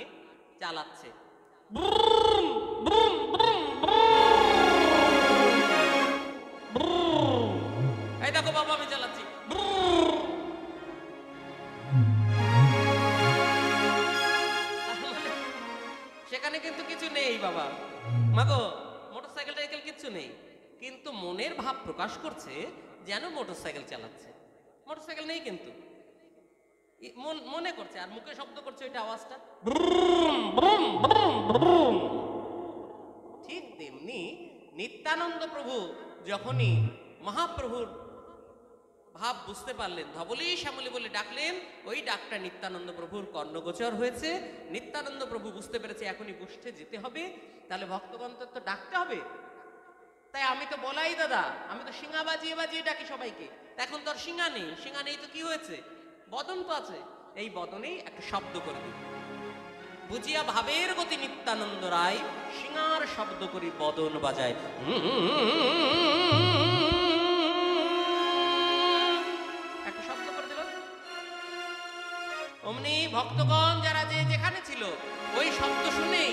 চালাচ্ছে। ব্রুম, ব্রুম, ব্রুম, ব্রুম। এই দেখো বাবা আমি চালাচ্ছি। ব্রুম। সেখানে কিন্তু কিছু নেই বাবা, মাগো মোটরসাইকেল টাইকেল কিচ্ছু নেই, কিন্তু মনের ভাব প্রকাশ করছে যেন মোটরসাইকেল চালাচ্ছে। মোটরসাইকেল নেই কিন্তু মনে করছে, আর মুখে শব্দ করছে ওইটা আওয়াজটা। ঠিক তেমনি নিত্যানন্দ প্রভু যখনই মহাপ্রভুর ভাব বুঝতে পারলেন, ধবলি শ্যামলী বলে ডাকলেন, ওই ডাকটা নিত্যানন্দ প্রভুর কর্ণগোচর হয়েছে। নিত্যানন্দ প্রভু বুঝতে পেরেছে এখনই গোষ্ঠে যেতে হবে, তাহলে ভক্তগণকে তো ডাকতে হবে। তাই আমি তো বলাই দাদা, আমি তো শিঙা বাজিয়ে বাজিয়ে ডাকি সবাইকে। এখন তো আর শিঙা নেই, শিঙা নেই তো কি হয়েছে, বদন তো আছে, এই বদনেই একটা শব্দ করে দিই। বুঝিয়া ভাবের গতি নিত্যানন্দ রায়, শিঙার শব্দ করি বদন বাজায়। একটা শব্দ করে দিল, অমনি ভক্তগণ যারা যে যেখানে ছিল ওই শব্দ শুনেই,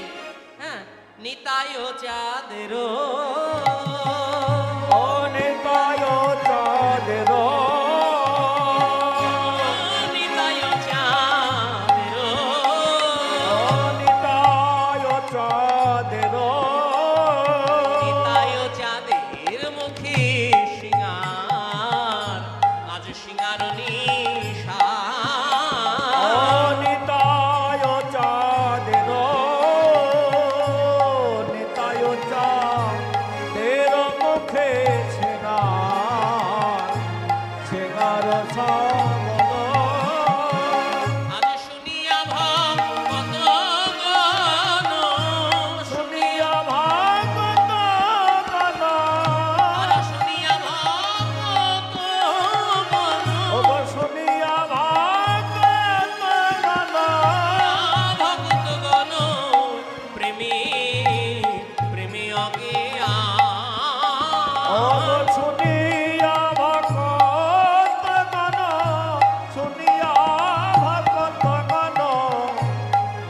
হ্যাঁ, নিতায় চাঁদের নিতায় চাঁদের নিতায় চাঁদের নিতায় চাঁদের নিতায় চাঁদের মুখে সিঙ্গার, আজ সিঙ্গার নিশা। নিতায় চাঁদের নিতায় চাঁদের মুখে ছেঙার ছেঙার সাবন আজ শুনিয়া ভক্ত গণ, শুনিয়া ভাগত গান আজ শুনিয়া ভক্ত গণ, ওগো শুনিয়া ভাগত গান ভক্তগণ প্রেমী প্রেমী অজ্ঞা। ওগো শুনিয়া ভাগত গান শুনিয়া ভাগত গান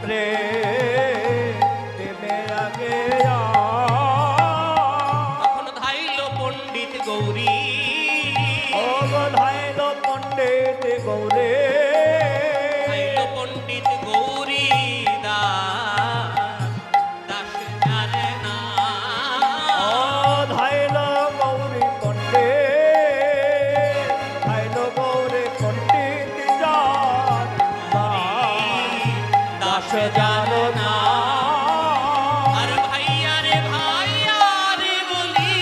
প্রেমে আগে তখন ধাইল পণ্ডিত গৌরী, ওগো ধাইল পণ্ডিত গৌরে ধাইল পণ্ডিত গৌরী দাস, দাস জানে না। ধাইল গৌরী পণ্ডিত ধাইল গৌরী পণ্ডিত যান দাস জানো না। আর ভাইয়া রে বলি,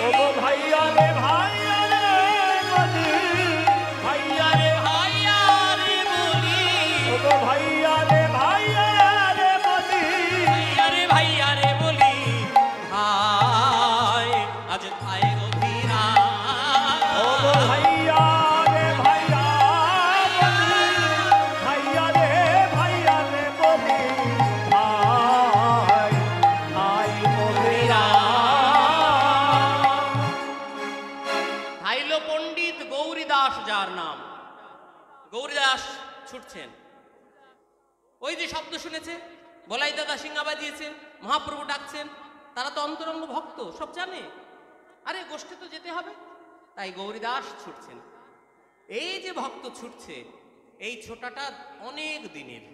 ওগো ভাইয়া রে বলি ভাইয়া রে বলি, ওগো ভাইয়া রে বলি ভাইয়া রে বলি, ভাই আজ ভাই গভীরা। ওগো ভাইয়া রে বলি ভাইয়া রে বলি ভাই আই বলিরা ধাইল পণ্ডিত গৌরীদাস যার নাম, গৌরীদাস ছুটছেন। ওই যে শব্দ শুনেছে, বলাই দাদা সিঙ্গা বাজিয়েছে, মহাপ্রভু ডাকছেন, তারা তো অন্তরঙ্গ ভক্ত, সব জানে। আরে গোষ্ঠী তো যেতে হবে, তাই গৌরীদাস ছুটছেন। এই যে ভক্ত ছুটছে, এই ছোটাটা অনেক দিনের।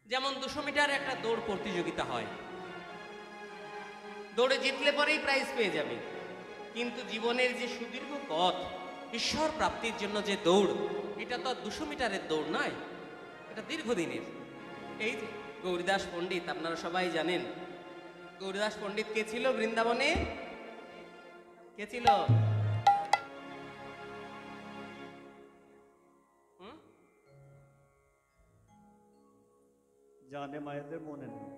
যেমন 200 মিটার একটা দৌড় প্রতিযোগিতা হয়, দৌড়ে জিতলে পরেই প্রাইজ পেয়ে যাবে। কিন্তু জীবনের যে সুদীর্ঘ পথ, ঈশ্বর প্রাপ্তির জন্য যে দৌড়, এটা তো 200 মিটারের দৌড় নয়, এটা দীর্ঘদিনের। এই যে গৌরীদাস পণ্ডিত, আপনারা সবাই জানেন গৌরীদাস পণ্ডিত কে ছিল বৃন্দাবনে? কে ছিল? জানে মায়েদের মনে নেই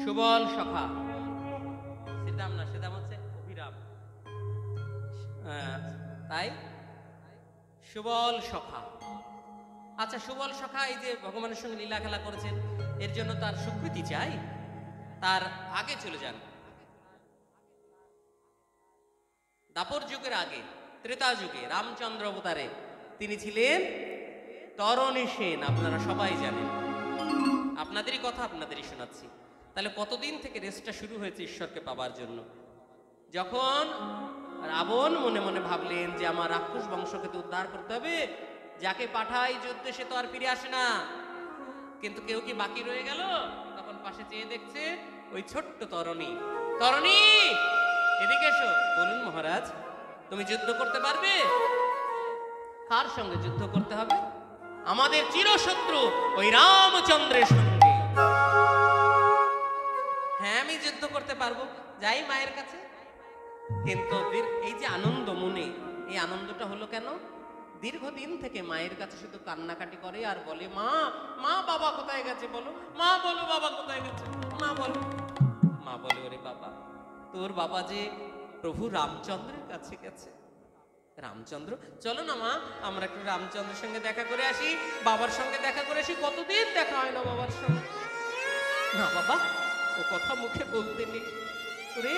সুবল সখা, শ্রীরাম না, শ্রীরাম হচ্ছে অভিরাম। তাই সুবল সখা। আচ্ছা সুবল সখা এই যে ভগবানের সঙ্গে লীলা খেলা করেছেন, এর জন্য তার স্বীকৃতি চাই? তার আগে চলে যান, দাপর যুগের আগে, ত্রেতা যুগে রামচন্দ্র অবতারে তিনি ছিলেন তরণী সেন। আপনারা সবাই জানেন, আপনাদেরই কথা আপনাদেরই শোনাচ্ছি। তাহলে কতদিন থেকে রেসটা শুরু হয়েছে ঈশ্বরকে পাবার জন্য? যখন রাবণ মনে মনে ভাবলেন যে আমার রাক্ষস বংশকে তো উদ্ধার করতে হবে, যাকে পাঠাই যুদ্ধে সে তো আর ফিরে আসে না, কিন্তু কেউ কি বাকি রয়ে গেল? তখন পাশে চেয়ে দেখছে ওই ছোট্ট তরণী। তরণী এদিকে এসো। বলুন মহারাজ, তুমি যুদ্ধ করতে পারবে? কার সঙ্গে যুদ্ধ করতে হবে? আমাদের চিরশত্রু ওই রামচন্দ্রের সঙ্গে। হ্যাঁ আমি যুদ্ধ করতে পারবো, যাই মায়ের কাছে। কিন্তু এই যে আনন্দ মনে, এই আনন্দটা হলো কেন? দীর্ঘদিন থেকে মায়ের কাছে শুধু কান্নাকাটি করে আর বলে, মা মা বাবা কোথায় গেছে বলো, মা বলো বাবা কোথায় গেছে, মা বলো। মা বলে, ওরে বাবা, তোর বাবা যে প্রভু রামচন্দ্রের কাছে গেছে। রামচন্দ্র, চলো না মা আমরা একটু রামচন্দ্রের সঙ্গে দেখা করে আসি, বাবার সঙ্গে দেখা করে আসি, কতদিন দেখা হয় না বাবার সঙ্গে। না বাবা, ও কথা মুখে বলতে নেই রে,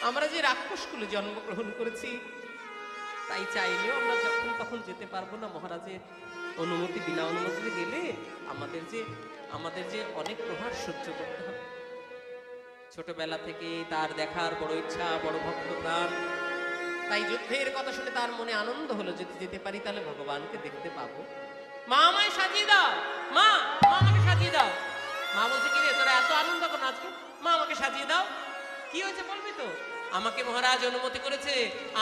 আমরা যে রাক্ষসকুলে জন্মগ্রহণ করেছি, তাই চাইলেও আমরা যখন তখন যেতে পারবো না। মহারাজের অনুমতি, বিনা অনুমতিতে গেলে আমাদের যে অনেক প্রহার সহ্য করতে হবে। ছোটবেলা থেকে তার দেখার বড় ইচ্ছা, বড় ভক্ত প্রাণ, তাই যুদ্ধের কথা শুনে তার মনে আনন্দ হলো, যদি যেতে পারি তাহলে ভগবানকে দেখতে পাবো। মা আমায় সাজিয়ে দাও, মা মা আমাকে সাজিয়ে দাও। মা বলছে, কি রে তোরা এত আনন্দ করো আজকে? মা আমাকে সাজিয়ে দাও। কি হয়েছে বলবি তো? আমাকে মহারাজ অনুমতি করেছে,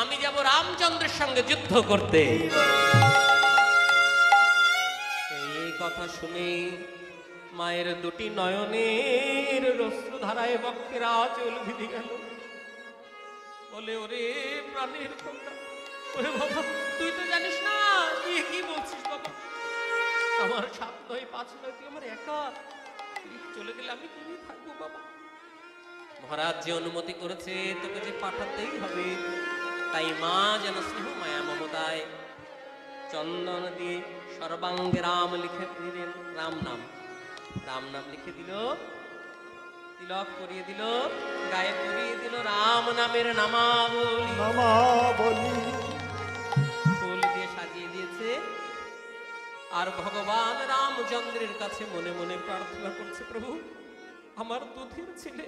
আমি যাব রামচন্দ্রের সঙ্গে যুদ্ধ করতে। এই কথা শুনে মায়ের দুটি নয়নের অশ্রুধারায় বক্ষের আঁচল ভিজে গেল। বলে, ওরে প্রাণের খোকা, ওরে বাবা, তুই তো জানিস না, তুই কি বলছিস বাবা? আমার 7 নয় 5 নয়, তুই আমার একা, তুই চলে গেলে আমি কি থাকবো বাবা? মহারাজ যে অনুমতি করেছে, তোকে যে পাঠাতেই হবে। তাই মা যেন স্নেহ মায়া মমতায় চন্দন দিয়ে সর্বাঙ্গে রাম লিখে দিলেন, রাম নাম লিখে দিল, তিলক করিয়ে দিল, গায়ে পরিয়ে দিল রাম নামের নামাবলী, ফুল দিয়ে সাজিয়ে দিয়েছে। আর ভগবান রামচন্দ্রের কাছে মনে মনে প্রার্থনা করছে, প্রভু আমার দুধের ছেলে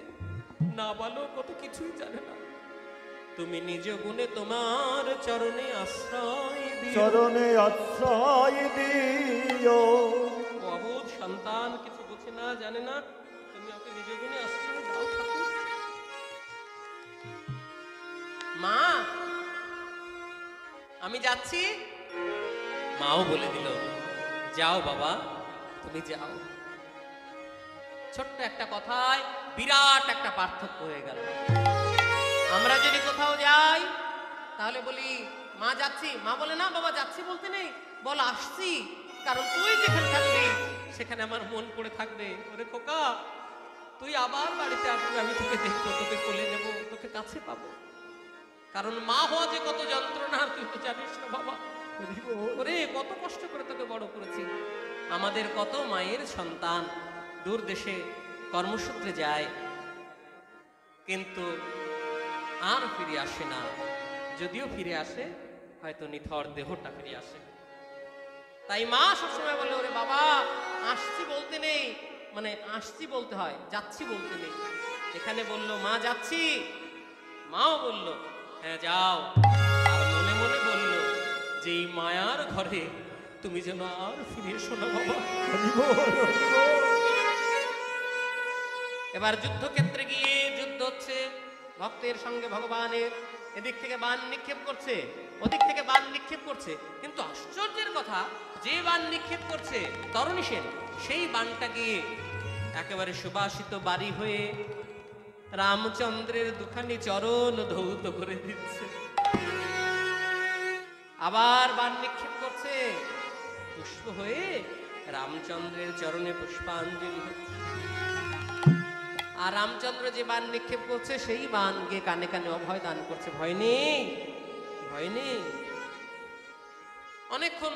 না বলো কত কিছুই জানে না, তুমি নিজ গুণে তোমার চরণে আশ্রয় দিও। অবুধ সন্তান, কিছু বোঝে না, জানে না, তুমি ওকে নিজ গুণে আশ্রয় দাও ঠাকুর। মা আমি যাচ্ছি। মাও বলে দিল, যাও বাবা তুমি যাও। ছোট্ট একটা কথায় বিরাট একটা পার্থক্য হয়ে গেল। আমরা যদি কোথাও যাই তাহলে বলি, মা যাচ্ছি, মা বলে না বাবা যাচ্ছি বলতে নেই, বল আসছি, কারণ তুই যেখানে থাকবি সেখানে আমার মন পড়ে থাকবে। ওরে খোকা, তুই আবার বাড়িতে আসবি, আমি তোকে দেখবো, তোকে কোলে নেব, তোকে কাছে পাবো। কারণ মা হওয়া যে কত যন্ত্রণা তুই তো জানিস না বাবা। ওরে কত কষ্ট করে তোকে বড় করেছি। আমাদের কত মায়ের সন্তান দূর দেশে কর্মসূত্রে যায়, কিন্তু আর ফিরে আসে না। যদিও ফিরে আসে, হয়তো নিথর দেহটা ফিরে আসে। তাই মা সবসময় বলে, ওরে বাবা আসছি বলতে নেই, মানে আসছি বলতে হয়, যাচ্ছি বলতে নেই। এখানে বললো মা যাচ্ছি, মাও বলল হ্যাঁ যাও, আর মনে মনে বলল যে এই মায়ার ঘরে তুমি যেন আর ফিরে এসো না বাবা। এবার যুদ্ধক্ষেত্রে গিয়ে যুদ্ধ হচ্ছে ভক্তের সঙ্গে ভগবানের। এদিক থেকে বাণ নিক্ষেপ করছে, ওদিক থেকে বাণ নিক্ষেপ করছে, কিন্তু আশ্চর্যের কথা, যে বাণ নিক্ষেপ করছে তরণী সেন, সেই বাণটা গিয়ে একেবারে সুবাসিত বাড়ি হয়ে রামচন্দ্রের দুখানি চরণ ধৌত করে দিচ্ছে। আবার বাণ নিক্ষেপ করছে, পুষ্প হয়ে রামচন্দ্রের চরণে পুষ্পাঞ্জলি হচ্ছে। আর রামচন্দ্র যে বাণ নিক্ষেপ করছে সেই বাণকে কানে কানে অভয় দান করছে, ভয় নেই, ভয় নেই। অনেকক্ষণ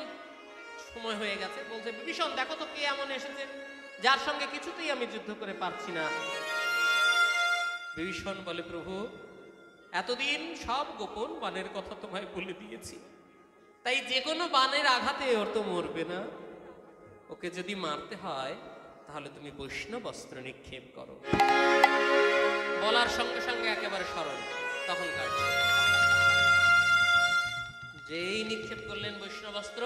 সময় হয়ে গেছে। বলছে, বিভীষণ দেখো তো কে এমন এসেছে যার সঙ্গে কিছুতেই আমি যুদ্ধ করে পারছি না। বিভীষণ বলে, প্রভু এতদিন সব গোপন বানের কথা তোমায় বলে দিয়েছি, তাই যে কোনো বানের আঘাতে ওর তো মরবে না। ওকে যদি মারতে হয় তাহলে তুমি বৈষ্ণব অস্ত্র নিক্ষেপ করো। বলার সঙ্গে সঙ্গে একেবারে স্মরণ, তখন যেই নিক্ষেপ করলেন বৈষ্ণব অস্ত্র,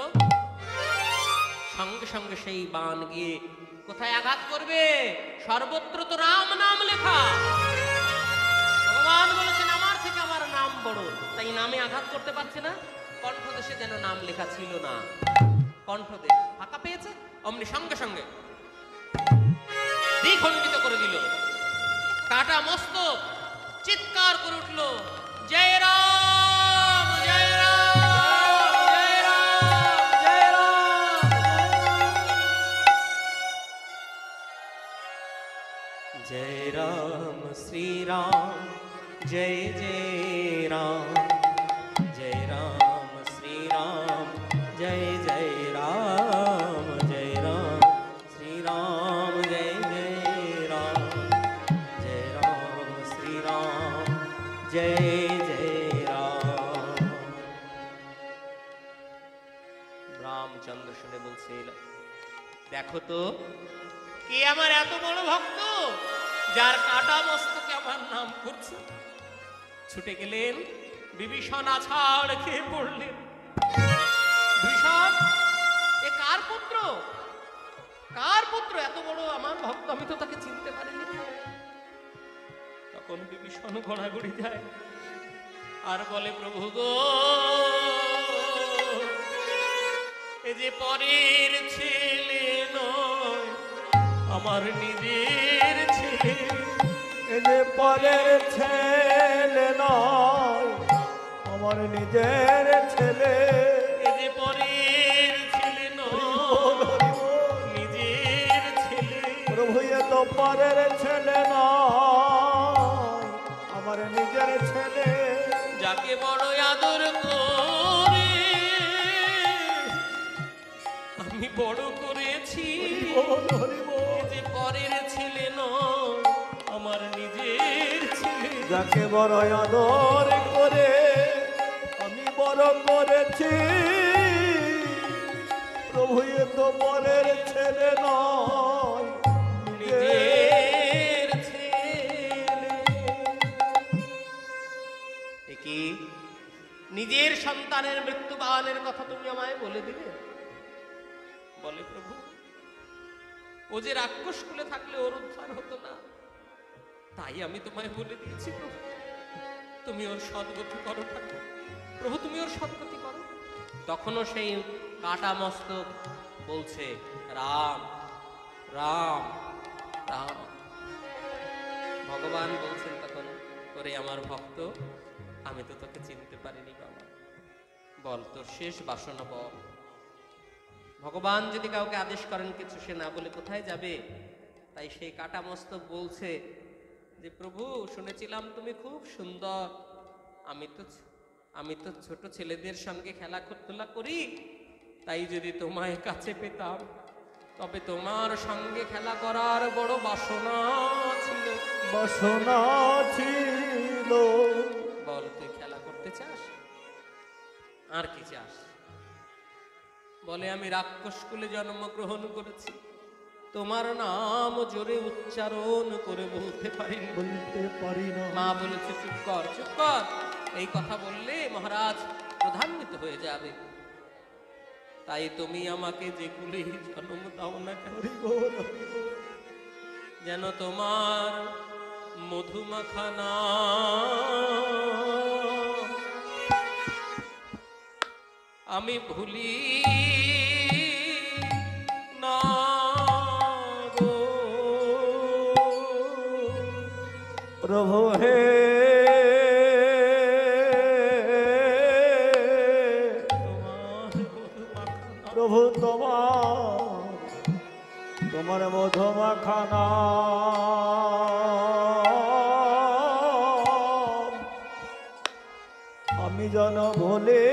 সঙ্গে সঙ্গে সেই বান গিয়ে কোথায় আঘাত করবে? সর্বত্র তো রাম নাম লেখা। ভগবান বলেছেন আমার থেকে আমার নাম বড়, তাই নামে আঘাত করতে পারছে না। কণ্ঠদেশে যেন নাম লেখা ছিল না, কণ্ঠদেশ ফাঁকা পেয়েছে, অমনি সঙ্গে সঙ্গে দ্বিখণ্ডিত করে দিল। কাটা মস্তক চিৎকার করে উঠল, জয় রাম জয় রাম জয় রাম জয় রাম। জয় রাম শ্রী রাম জয় জয় রাম, জয় রাম শ্রী রাম জয় জয় রাম, জয় রাম শ্রী রাম জয় জয় রাম, জয় রাম শ্রী রাম জয় জয় রাম। রামচন্দ্র শুনে বলছে, দেখো তো কে আমার এত বড় ভক্ত যার কাটা মস্তকে আমার নাম করছে। ছুটে গেলেন, বিভীষণ আছাড় খেয়ে পড়লেন। বিভীষণ, এ কার পুত্র? কার পুত্র? এত বড় আমার ভক্ত, আমি তো তাকে চিনতে পারিনি। তখন বিভীষণ ঘোরাঘুরি যায় আর বলে, প্রভু গো, এ যে পরের ছেলে নয়, আমার নিজের ছেলে। এ যে পরের ছেলে নয়, আমার নিজের ছেলে। এ যে পরের ছেলে নয়, নিজের ছেলে। প্রভু এ তো পরের ছেলে নয়, আমার নিজের ছেলে। যাকে বড় আদর করে আমি বড় করেছি, এ যে পরের ছেলে নয়, আমার নিজের ছেলে। যাকে বড় আদর করে আমি বড় করেছি, প্রভু এ তো পরের ছেলে নয়, নিজের ছেলে। কি নিজের সন্তানের মৃত্যুবানের কথা তুমি আমায় বলে দিলে? বলে, প্রভু ও যে রাক্ষস কুলে থাকলে ওর উদ্ধার হতো না, তাই আমি তোমায় বলে দিয়েছি প্রভু, তুমি ওর সদ্গতি করো ঠাকুর, প্রভু তুমি ওর সদ্গতি করো। তখনও সেই কাটা মস্তক বলছে, রাম রাম রাম। ভগবান বলছেন তখন, ওরে আমার ভক্ত, আমি তো তোকে চিনতে পারিনি বাবা, বল তোর শেষ বাসনা বল। ভগবান যদি কাউকে আদেশ করেন কিছু, সে না বলে কোথায় যাবে? তাই সেই কাটা মস্তক বলছে যে, প্রভু শুনেছিলাম তুমি খুব সুন্দর, আমি তো ছোট ছেলেদের সঙ্গে খেলাধুলা করি, তাই যদি তোমায় কাছে পেতাম তবে তোমার সঙ্গে খেলা করার বড় বাসনা ছিল। বাসনা ছিল। বল তুই খেলা করতে চাস? আর কি চাস? বলে, আমি রাক্ষস কুলে জন্মগ্রহণ করেছি, তোমার নাম জোরে উচ্চারণ করে বলতে পারি না। মা বলেছে, চুপ কর চুপ কর, এই কথা বললে মহারাজ প্রধান্বিত হয়ে যাবে, তাই তুমি আমাকে যে কুলে জন্ম দাও না কেন, যেন তোমার মধুমাখানা আমি ভুলি না গো। প্রভু হে, প্রভু তোমার মধুমাখানা আমি যেন ভুলি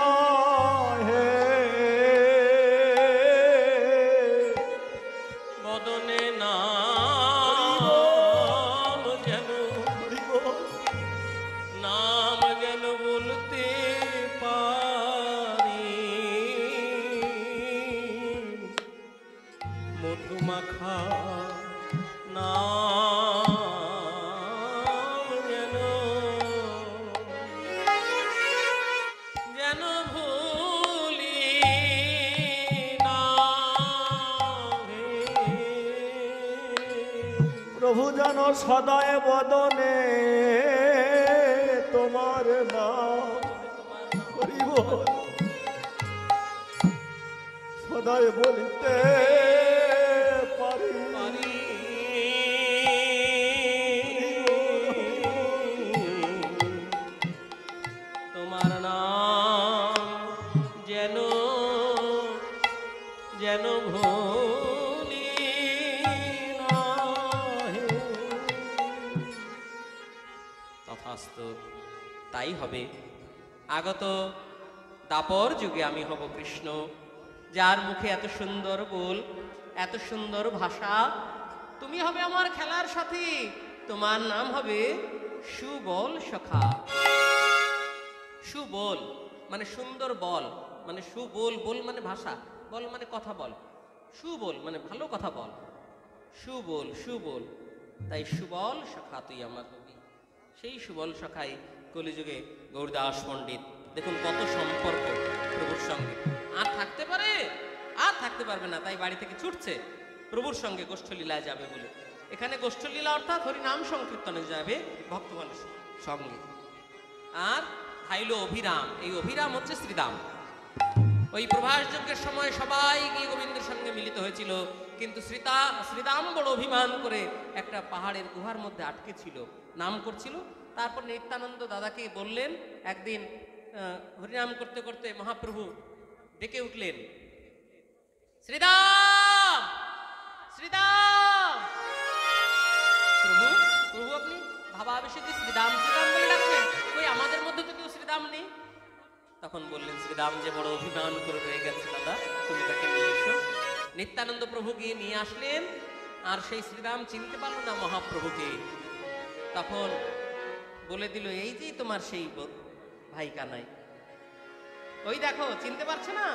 নয় হে বদনে নাম যেন নাম যেন বলতে পারি মধুমাখা নাম যেন যেন ভুলি না হে। প্রভু যেন সদায় বদনে তোমার নাম করিব সদায় বলিতে পারি পারি তোমার নাম যেন যেন ভুলি না হে। তথাস্তু তাই হবে। আগত দাপর যুগে আমি হব কৃষ্ণ, যার মুখে এত সুন্দর বোল, এত সুন্দর ভাষা। তুমি হবে আমার খেলার সাথী, তোমার নাম হবে সুবল সখা। সুবল মানে সুন্দর বল, মানে সুবল, বল মানে ভাষা, বল মানে কথা বল, সুবল মানে ভালো কথা বল, সুবল সুবল। তাই সুবল সখা তুই আমার হবি। সেই সুবল সখাই কলিযুগে গৌরদাস পণ্ডিত। দেখুন কত সম্পর্ক প্রভুর সঙ্গে। আর থাকতে পারে? আর থাকতে পারবে না, তাই বাড়ি থেকে ছুটছে প্রভুর সঙ্গে গোষ্ঠলীলায় যাবে বলে। এখানে গোষ্ঠলীলা অর্থাৎ হরিনাম সংকীর্তনে যাবে ভক্তগণের সঙ্গে। আর ভাইল অভিরাম, এই অভিরাম হচ্ছে শ্রীদাম। ওই প্রভাস যজ্ঞের সময় সবাই গিয়ে গোবিন্দের সঙ্গে মিলিত হয়েছিল, কিন্তু শ্রীদাম বড় অভিমান করে একটা পাহাড়ের গুহার মধ্যে আটকে ছিল, নাম করছিল। তারপর নিত্যানন্দ দাদাকে বললেন, একদিন হরিনাম করতে করতে মহাপ্রভু ডেকে উঠলেন, শ্রীদাম শ্রীদাম। প্রভু প্রভু আপনি ভাবাবেশে শ্রীদাম শ্রীদাম বলে ডাকছেন, ওই আমাদের মধ্যে তো কেউ শ্রীদাম নেই। তখন বললেন, শ্রীদাম যে বড় অভিমান করে রয়ে গেছে দাদা, তুমি তাকে নিয়ে এসো। নিত্যানন্দ প্রভু গিয়ে নিয়ে আসলেন, আর সেই শ্রীদাম চিনতে পারল না মহাপ্রভুকে। তখন বলে দিল, এই যে তোমার সেই ভাই কানাই, ওই দেখো চিনতে পারছো না,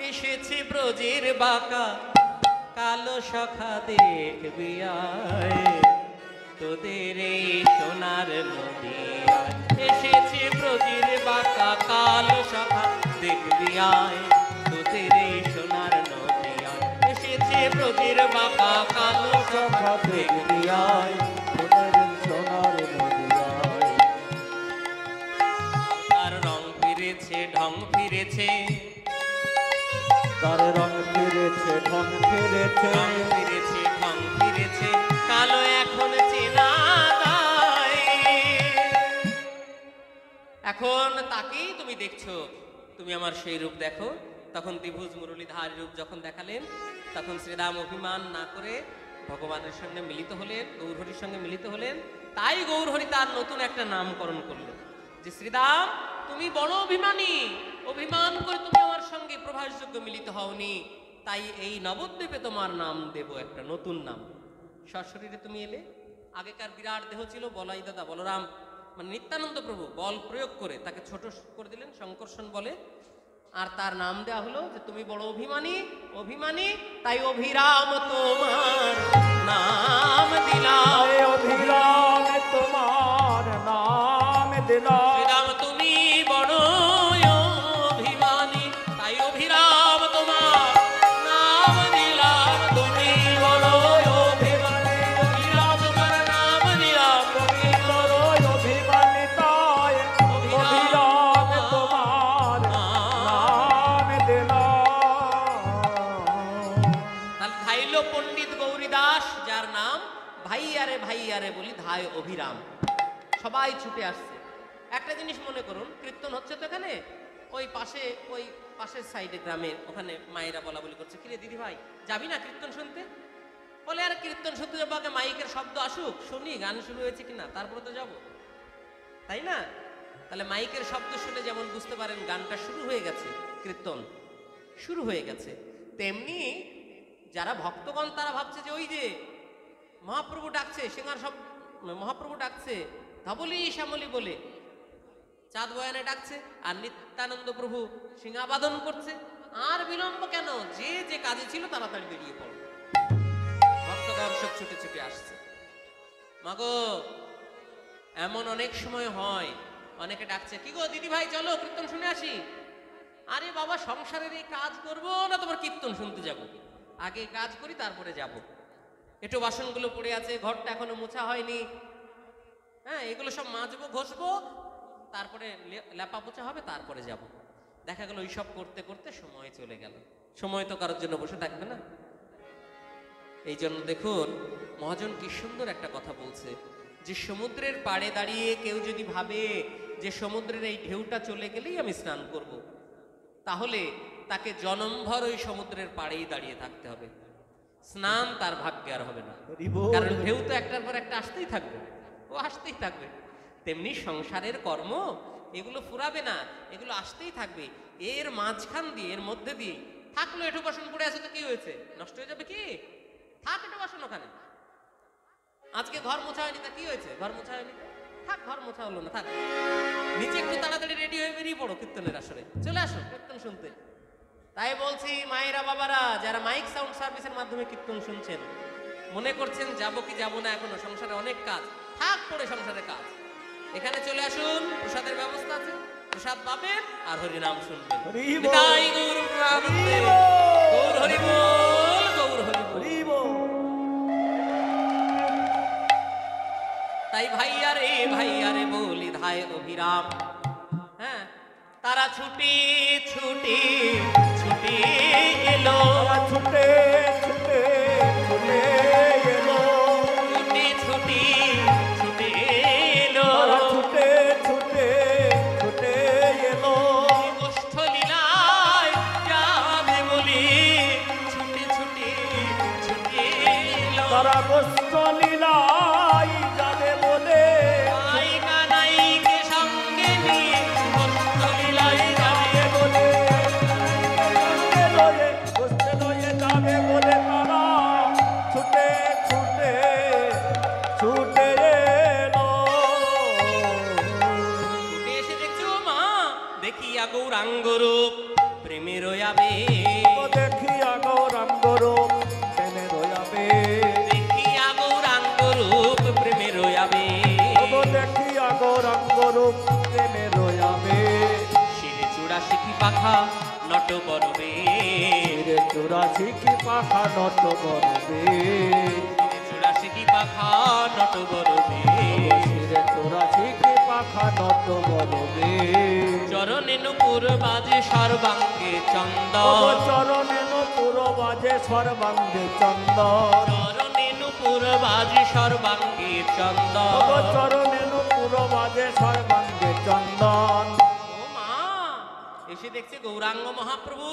এসেছে ব্রজের বাঁকা কালো সখা দেখবি আয়, তোদের এই সোনার নদিয়ায়। এসেছে ব্রজের বাঁকা কালো সখা দেখবি আয়, তোদের এই সোনার নদিয়ায়। এসেছে ব্রজের বাঁকা কালো সখা দেখবি আয়, সোনার নদিয়ায়। তার রং ফিরেছে ঢং ফিরেছে, তার রং ফিরেছে ঢং ফিরেছে, রং ফিরেছে ঢং ফিরেছে, কালো এখন চেনা যায়। এখন তাকেই তুমি দেখছো, তুমি আমার সেই রূপ দেখো। তখন ত্রিভুজ মুরলীধারী রূপ যখন দেখালেন, তখন শ্রীরাম অভিমান না করে ভগবানের সঙ্গে মিলিত হলেন, গৌরহরির সঙ্গে মিলিত হলেন। তাই গৌরহরি তার নতুন একটা নামকরণ করলেন, যে শ্রীরাম তুমি বড় অভিমানী, অভিমান করে তুমি আমার সঙ্গে প্রভাসযোগ্য মিলিত হওনি, তাই এই নবদ্বীপে তোমার নাম দেব একটা নতুন নাম। সশরীরে তুমি এলে, আগেকার বিরাট দেহ ছিল বলাই দাদা বলরাম, মানে নিত্যানন্দ প্রভু বল প্রয়োগ করে তাকে ছোট করে দিলেন সংকর্ষণ বলে, আর তার নাম দেওয়া হলো যে তুমি বড় অভিমানী, অভিমানী তাই অভিরাম তোমার নাম দিলাম। অভিরাম তোমার নাম দিলাম। শ্রীরাম তুমি বড় অভিমানী, তাই অভিরাম তোমার নাম দিলাম। তুমি বড় অভিমানী, অভিরাম তোমার নাম দিলাম। তুমি বড় অভিমানী, তাই অভিরাম তোমার নাম দিলাম। তাহলে ধাইল পণ্ডিত গৌরীদাস, যার নাম ভাইয়ারে ভাইয়ারে বলি ধায় অভিরাম। সবাই ছুটে আসছে। একটা জিনিস মনে করুন, কীর্তন হচ্ছে তো এখানে, ওই পাশের সাইডে গ্রামের ওখানে মায়েরা বলা বলি করছে, কিরে দিদি ভাই যাবি না কীর্তন শুনতে? বলে আর কীর্তন শুনতে যাবো, আগে মাইকের শব্দ আসুক, শুনি গান শুরু হয়েছে কিনা, তারপরে তো যাবো, তাই না? তাহলে মাইকের শব্দ শুনে যেমন বুঝতে পারেন গানটা শুরু হয়ে গেছে, কীর্তন শুরু হয়ে গেছে, তেমনি যারা ভক্তগণ তারা ভাবছে যে ওই যে মহাপ্রভু ডাকছে, সিঙ্গার সব মহাপ্রভু ডাকছে, ধবলি শ্যামলি বলে চাঁদ বয়ানে ডাকছে, আর নিত্যানন্দ প্রভু সিংহাবাদন করছে। আর বিলম্ব কেন? যে যে কাজে ছিল তাড়াতাড়ি বেরিয়ে পড়ো। ভক্তগণ সব ছুটে ছুটে আসছে। মাগো, এমন অনেক সময় হয়, অনেকে ডাকছে, কি গো দিদি ভাই চলো কীর্তন শুনে আসি। আরে বাবা, সংসারের এই কাজ করবো না তোমার কীর্তন শুনতে যাব? আগে কাজ করি তারপরে যাব। একটু বাসনগুলো পড়ে আছে, ঘরটা এখনো মোছা হয়নি, হ্যাঁ এগুলো সব মাজবো ঘষবো, তারপরে লেপা পোছা হবে, তারপরে যাব। দেখা গেল ওইসব করতে করতে সময় চলে গেল। সময় তো কারোর জন্য বসে থাকবে না। এই জন্য দেখুন মহাজন কি সুন্দর একটা কথা বলছে, যে সমুদ্রের পাড়ে দাঁড়িয়ে কেউ যদি ভাবে যে সমুদ্রের এই ঢেউটা চলে গেলেই আমি স্নান করব, তাহলে তাকে জনমভর ওই সমুদ্রের পাড়েই দাঁড়িয়ে থাকতে হবে। স্নান তার ভাগ্যে আর হবে না, কারণ ঢেউ তো একটার পর একটা আসতেই থাকবে, ও আসতেই থাকবে। তেমনি সংসারের কর্ম এগুলো ফুরাবে না, এগুলো আসতেই থাকবে। এর মাঝখান দিয়ে, এর মধ্যে দিয়ে থাকলো এটু বাসন পড়ে আছে তো কি হয়েছে, নষ্ট হয়ে যাবে কি? থাক এটু বাসন ওখানে। আজকে ঘর মোছা হয়নি, তা কি হয়েছে? ঘর মোছা হয়নি, থাক, ঘর মোছা হলো না, থাক। নিচে একটু তাড়াতাড়ি রেডি হয়ে বেরিয়ে পড়ো, কীর্তনের আসরে চলে আসো কীর্তন শুনতে। তাই বলছি মায়েরা বাবারা, যারা মাইক সাউন্ড সার্ভিসের মাধ্যমে কীর্তন শুনছেন, মনে করছেন যাবো কি যাবো না, এখনো সংসারে অনেক কাজ, থাক পড়ে সংসারের কাজ। এখানে চলে আসুন, প্রসাদের ব্যবস্থা আছে, প্রসাদ পাবেন আর হরিনাম শুনবেন। নিতাই গৌর প্রেমানন্দে, গৌর হরি বল, গৌর হরি বল। তাই ভাইয়ারে বলি ধায় অভিরাম, হ্যাঁ তারা ছুটি ছুটি ছুটি এলো, ছুটে ছুটে ছুটে এলো, ছুটি ছুটি ছুটি এলো, ছুটে ছুটে ছুটে এলো, গোষ্ঠ লীলায় যাবে বলি ছুটি ছুটি ছুটি এলো, তারা গোষ্ঠ লীলায় যাবে বলে, নায়িকা নায়িকে সঙ্গে নিয়ে গোষ্ঠ লীলায় যাবে বলে গোষ্ঠ লয়ে যাবে বলে তারা ছুটে ছুটে ছুটে এলো। ছুটে এসে দেখছো মা, দেখিয়া গৌরাঙ্গ রূপ প্রেমের আবে, ও দেখিয়া গৌরাঙ্গ রূপ প্রেমে রয়াবে, দেখিয়া গৌরাঙ্গ রূপ প্রেমের আবে, ও দেখিয়া গৌরাঙ্গ রূপ প্রেমে রয়াবে, শিরে চূড়া শিখি পাখা নট বরবে, রে চুরাশি কি পাখা নত বরবে, শিরে চূড়া শিখি পাখা নট বরবে, রে চুরাশি কি পাখা নত বরবে, চরণে নুপুর বাজে সর্বাঙ্গে ও চন্দন, চরণে নপুর বাজে সর্বাঙ্গে চন্দন, চরণে নুপুর বাজে সর্বাঙ্গে ও চন্দন। চরণে নপুর বাজে সর্বাঙ্গে চন্দন। ও মা, এসে দেখছে গৌরাঙ্গ মহাপ্রভু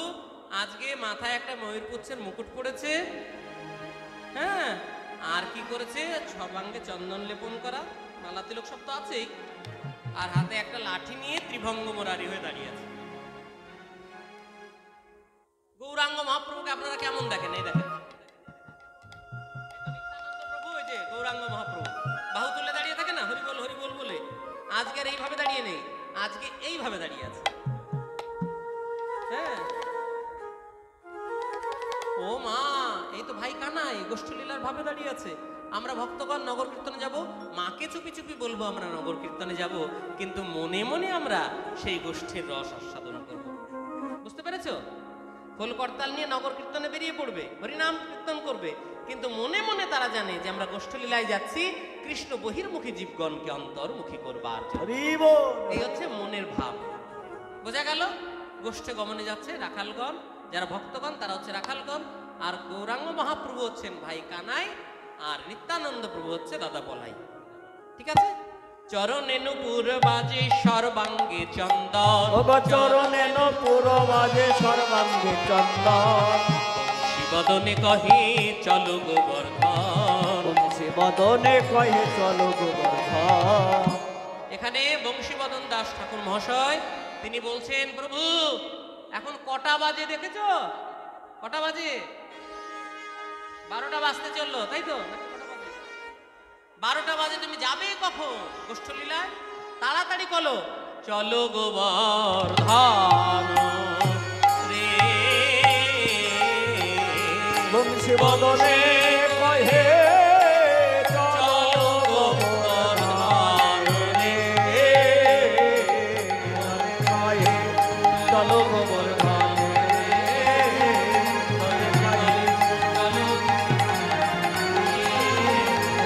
আজকে মাথায় একটা ময়ূরপুচ্ছের মুকুট পড়েছে, হ্যাঁ আর কি করেছে, সর্বাঙ্গে চন্দন লেপন করা, মালা তিলক সব তো আছেই, আর হাতে একটা লাঠি নিয়ে ত্রিভঙ্গ মোরারি হয়ে দাঁড়িয়ে আছে। গৌরাঙ্গ মহাপ্রভুকে আপনারা কেমন দেখেন? এই দেখেন, নিত্যানন্দ প্রভু, ওই যে গৌরাঙ্গ মহাপ্রভু বাহু তুলে দাঁড়িয়ে থাকে না হরিবল হরিবল বলে, আজকে আর এইভাবে দাঁড়িয়ে নেই, আজকে এইভাবে দাঁড়িয়ে আছে। হ্যাঁ, ও মা, এই তো ভাই কানাই গোষ্ঠলীলার ভাবে দাঁড়িয়ে আছে। আমরা ভক্তগণ নগর কীর্তনে যাব, মাকে চুপি চুপি বলবো আমরা নগর কীর্তনে যাব, কিন্তু মনে মনে আমরা সেই গোষ্ঠীর রস আস্বাদন করব। বুঝতে পেরেছো? খোল করতাল নিয়ে নগর কীর্তনে বেরিয়ে পড়বে, হরিনাম কীর্তন করবে, কিন্তু মনে মনে তারা জানে যে আমরা গোষ্ঠলীলায় যাচ্ছি কৃষ্ণ বহির্মুখী জীবগণকে অন্তর্মুখী করবার জন্য। হরি বল। এই হচ্ছে মনের ভাব। বোঝা গেল? গোষ্ঠে গমনে যাচ্ছে রাখালগণ, যারা ভক্তগণ তারা হচ্ছে রাখালগণ, আর গৌরাঙ্গ মহাপ্রভু হচ্ছেন ভাই কানাই, আর নিত্যানন্দ প্রভু হচ্ছে দাদা বলাই। ঠিক আছে? চরণে নুপুর বাজে সর্বাঙ্গে চন্দন, ও চরণে নপুর বাজে সর্বাঙ্গে চন্দন, শিবদনে কহে চলো গোবর্ধন, বংশী বদনে কহে চলো গোবর্ধন। এখানে বংশী মদন দাস ঠাকুর মহাশয় তিনি বলছেন, প্রভু এখন কটা বাজে দেখেছ? কটা বাজে? 12টা বাজতে চললো, তাই তো? 12টা বাজে তুমি যাবে কখন গোষ্ঠলীলায়? তাড়াতাড়ি বলো, চলো গোবর্ধন রে। বংশী বদনে কহে চলো গোবর্ধন রে। কহে চলো গোবর্ধন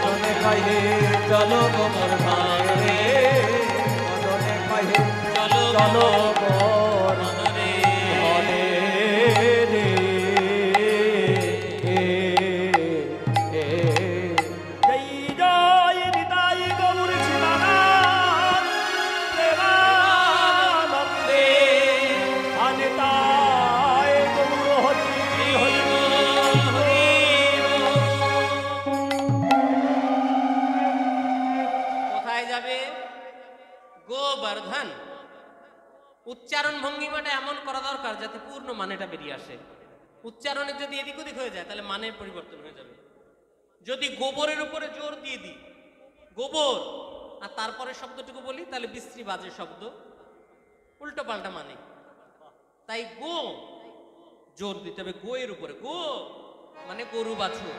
মদনে কহে চলো গোবর্ধন রে। মদনে কহে চলো চলো গোবর্ধন রে। হরে রে জয় জয় নিতাই গৌর শিবানাথ প্রেমানন্দে অনিতাই গৌর হরি হরি কোথায় যাবে? গোবর্ধন। উচ্চারণ ভঙ্গিমাটা এমন করা দরকার যাতে পূর্ণ মানেটা বেরিয়ে আসে। উচ্চারণে যদি এদিক ওদিক হয়ে যায় তাহলে মানের পরিবর্তন হয়ে যাবে। যদি গোবরের উপরে জোর দিয়ে দিই, গোবর, আর তারপরে শব্দটুকু বলি, তাহলে বিশ্রী বাজে শব্দ, উল্টো পাল্টা মানে। তাই গো জোর দিতে হবে গো এর উপরে। গো মানে গরু বাছুর,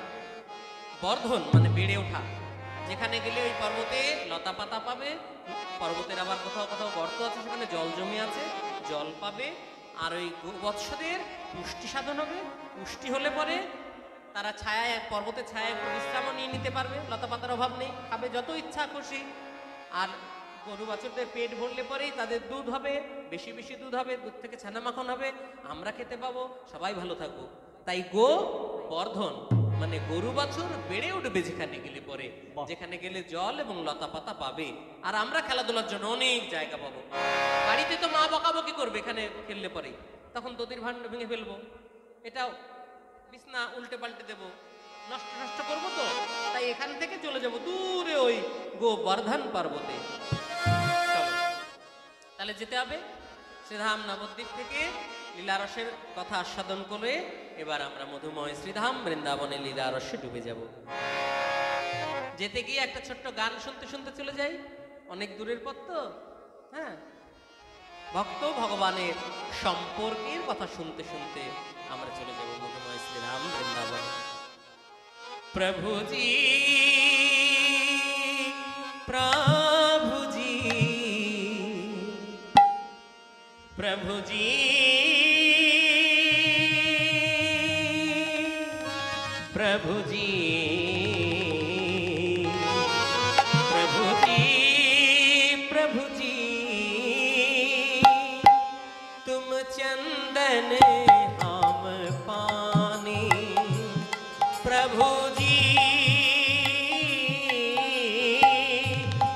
বর্ধন মানে বেড়ে ওঠা। যেখানে গেলে ওই পর্বতে লতা পাতা পাবে, পর্বতের আবার কোথাও কোথাও গর্ত আছে, সেখানে জল জমে আছে, জল পাবে। আর ওই বৎসদের পুষ্টি সাধন হবে। পুষ্টি হলে পরে তারা ছায়ায়, পর্বতের ছায়ায় বিশ্রামও নিয়ে নিতে পারবে, লতা পাতার অভাব নেই, খাবে যত ইচ্ছা খুশি। আর গরু বাছুরদের পেট ভরলে পরেই তাদের দুধ হবে, বেশি বেশি দুধ হবে, দুধ থেকে ছানা মাখন হবে, আমরা খেতে পাবো, সবাই ভালো থাকবো। তাই গো বর্ধন মানে গরু বাছুর বেড়ে উঠবে যেখানে গেলে পরে, যেখানে গেলে জল এবং লতা পাতা পাবে। আর আমরা খেলাধুলার জন্য অনেক জায়গা পাবো। বাড়িতে তো মা বকাবকি করবে এখানে খেললে পরে, তখন দধির ভাণ্ড ভেঙে ফেলবো, এটাও বিছনা উল্টে পাল্টে দেবো, নষ্ট নষ্ট করবো। তো তাই এখান থেকে চলে যাব দূরে ওই গোবর্ধন পর্বতে। চলো তাহলে যেতে হবে। শ্রীধাম নবদ্বীপ থেকে লীলারসের কথা আস্বাদন করে এবার আমরা মধুময় শ্রীধাম বৃন্দাবনে লীলারসে ডুবে যাব। যেতে গিয়ে একটা ছোট্ট গান শুনতে শুনতে চলে যাই, অনেক দূরের পথ তো। হ্যাঁ, ভক্ত ভগবানের সম্পর্কের কথা শুনতে শুনতে আমরা চলে যাব মধুময় শ্রীধাম বৃন্দাবন। প্রভুজি প্রভুজি প্রভুজি প্রভুজি প্রভুজি প্রভুজি तुम चंदन हम पानी प्रभु जी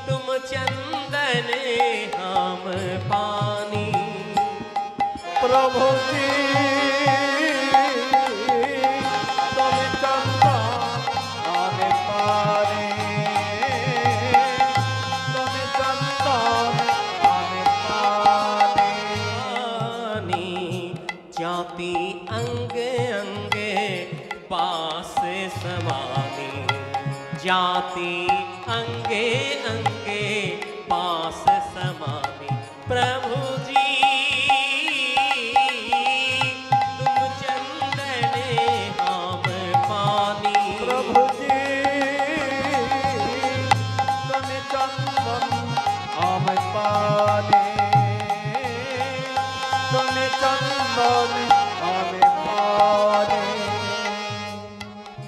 तुम चंदन हम पानी प्रभु जी तुम चंदन आने पारे तुम चंदन आने पारे जाति अंग अंग पास समानी जाति अंगे अंगे पास समानी प्रभु जी तुम चंदन हम पानी प्रभु जी तुम चंदन आम पाने तुम चंदन आम पाने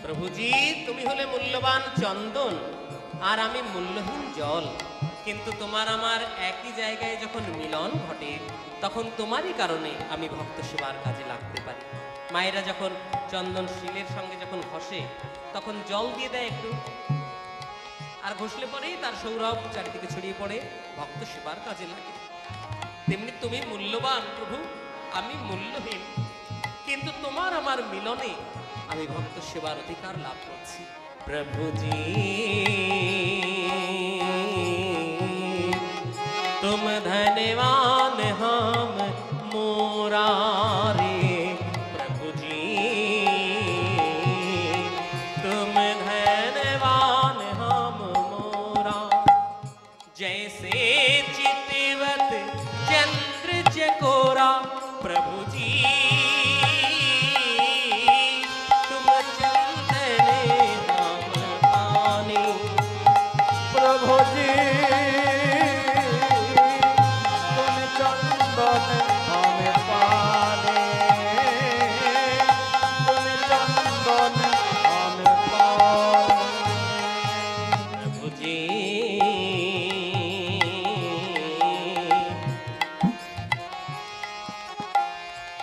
প্রভুজি তুমি হলে মূল্যবান চন্দন আর আমি মূল্যহীন জল, কিন্তু তোমার আমার একই জায়গায় যখন মিলন ঘটে তখন তোমারই কারণে আমি ভক্ত সেবার কাজে লাগতে পারি। মায়েরা যখন চন্দন শিলের সঙ্গে যখন ঘষে তখন জল দিয়ে দেয় একটু, আর ঘষলে পরেই তার সৌরভ চারিদিকে ছড়িয়ে পড়ে, ভক্ত সেবার কাজে লাগে। তেমনি তুমি মূল্যবান প্রভু, আমি মূল্যহীন, কিন্তু তোমার আমার মিলনে আমি ভক্ত সেবার অধিকার লাভ করছি। প্রভুজি तुम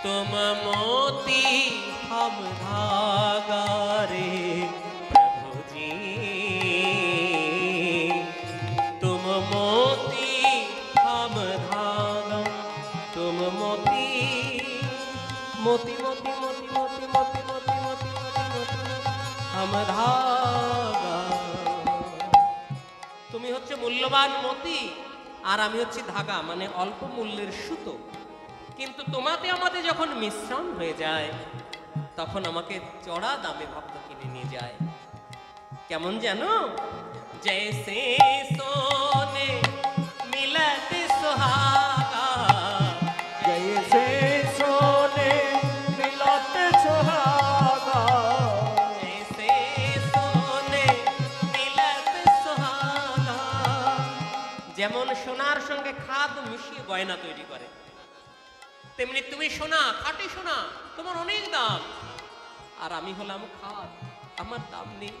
तुम मोती हम धागा रे प्रभु जी, तुम मोती हम धागा, तुम मोती मोती मोती मोती मोती मोती मोती मोती मोती हम धागा। তুমি হচ্ছে মূল্যবান মতি আর আমি হচ্ছি ধাগা, মানে অল্প মূল্যের সুতো। কিন্তু তোমাতে আমাদের যখন মিশ্রণ হয়ে যায় তখন আমাকে চড়া দামে ভক্ত কিনে নিয়ে যায়। কেমন জানো? জैसे सोने मिलत सुहागा, जैसे सोने मिलत सुहागा, जैसे सोने मिलत सुहागा। যেমন সোনার সঙ্গে খাদ মিশিয়ে গয়না তৈরি করে, তেমনি তুমি সোনা, খাঁটি সোনা, তোমার অনেক দাম। আর আমি হলাম খাদ, আমার দাম নেই,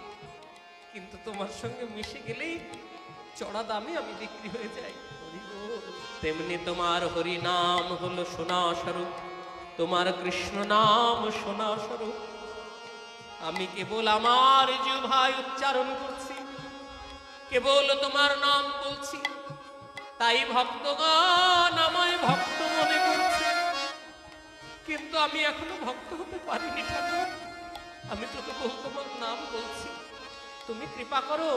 কিন্তু তোমার সঙ্গে মিশে গেলেই চড়া দামে আমি বিক্রি হয়ে যাই। তেমনি তোমার হরি নাম হলো সোনা স্বরূপ, তোমার কৃষ্ণ নাম সোনা স্বরূপ। আমি কেবল আমার জিহ্বায় উচ্চারণ করছি, কেবল তোমার নাম বলছি, তাই ভক্তগণ আমায় ভক্ত মনে করছে। কিন্তু আমি এখনো ভক্ত হতে পারিনি ঠাকুর। আমি তো কেবল তোমার নাম বলছি। তুমি কৃপা করো,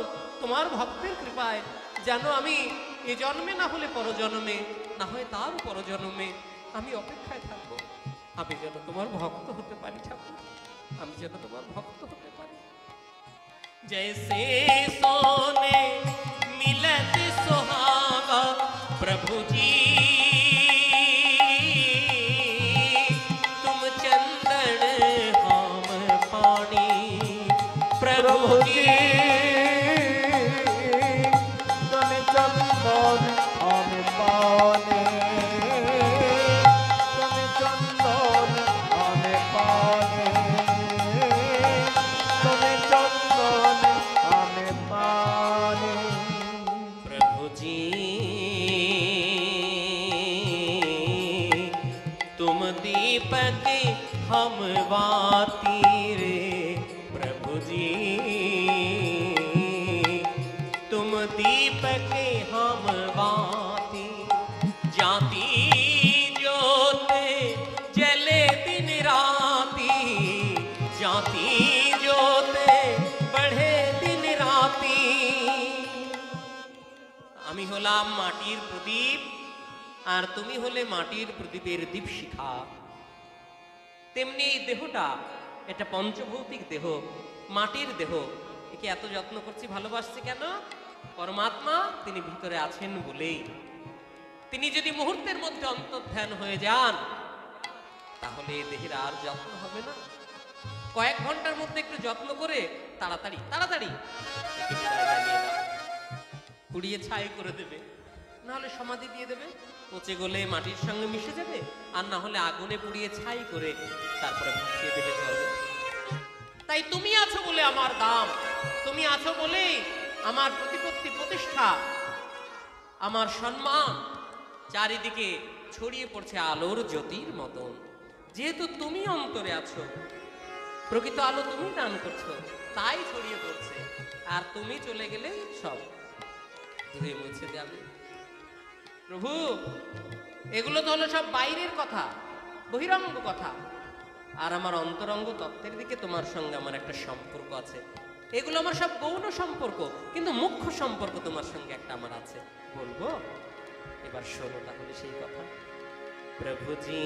তোমার ভক্তের কৃপায় যেন আমি এ জন্মে না হলে পরজন্মে, না হয় তার পরজন্মে আমি অপেক্ষায় থাকবো। আমি যেন তোমার ভক্ত হতে পারি ঠাকুর, আমি যেন তোমার ভক্ত হতে পারি। जैसे सोने मिलत सुहागा प्रभु जी, तुम चंदन हम पानी प्रभु जी, तुम चंदन हम पानी, तुम चंदन हम पानी, तुम चंदन हम पानी। प्रभु जी तुम दीपक हम बाती रे प्रभु जी, तुम दीपक हम बाती। जाती ज्योत जले दिन राती, जाती ज्योत बढ़े दिन राती। আমি হলাম মাটির প্রদীপ আর তুমি হলে মাটির প্রদীপের দীপশিখা। তেমনি এই দেহটা, এটা পঞ্চভৌতিক দেহ, মাটির দেহ, একে এত যত্ন করছি, ভালোবাসছি কেন? পরমাত্মা তিনি ভিতরে আছেন বলেই। তিনি যদি মুহূর্তের মধ্যে অন্তর্ধান হয়ে যান তাহলে এই দেহের আর যত্ন হবে না। কয়েক ঘন্টার মধ্যে একটু যত্ন করে তাড়াতাড়ি তাড়াতাড়ি একে বিদায় জানিয়ে দাও। পুড়িয়ে ছাই করে দেবে, না হলে সমাধি দিয়ে দেবে, পচে গলে মাটির সঙ্গে মিশে যাবে, আর না হলে আগুনে পুড়িয়ে ছাই করে তারপরে ভাসিয়ে দেবে জলে। তাই তুমি আছো বলে আমার দাম, তুমি আছো বলেই আমার প্রতিপত্তি, প্রতিষ্ঠা, আমার সম্মান চারিদিকে ছড়িয়ে পড়ছে আলোর জ্যোতির মতন। যেহেতু তুমি অন্তরে আছো, প্রকৃত আলো তুমি দান করছো, তাই ছড়িয়ে পড়ছে। আর তুমি চলে গেলে সব ধুয়ে মুছে যাবে। প্রভু, এগুলো তো হলো সব বাইরের কথা, বহিরঙ্গ কথা, আর আমার অন্তরঙ্গ তত্ত্বের দিকে তোমার সঙ্গে আমার একটা সম্পর্ক আছে। এগুলো আমার সব গৌণ সম্পর্ক, কিন্তু মুখ্য সম্পর্ক তোমার সঙ্গে একটা আমার আছে, বলবো? এবার শোনো তাহলে সেই কথা। প্রভুজি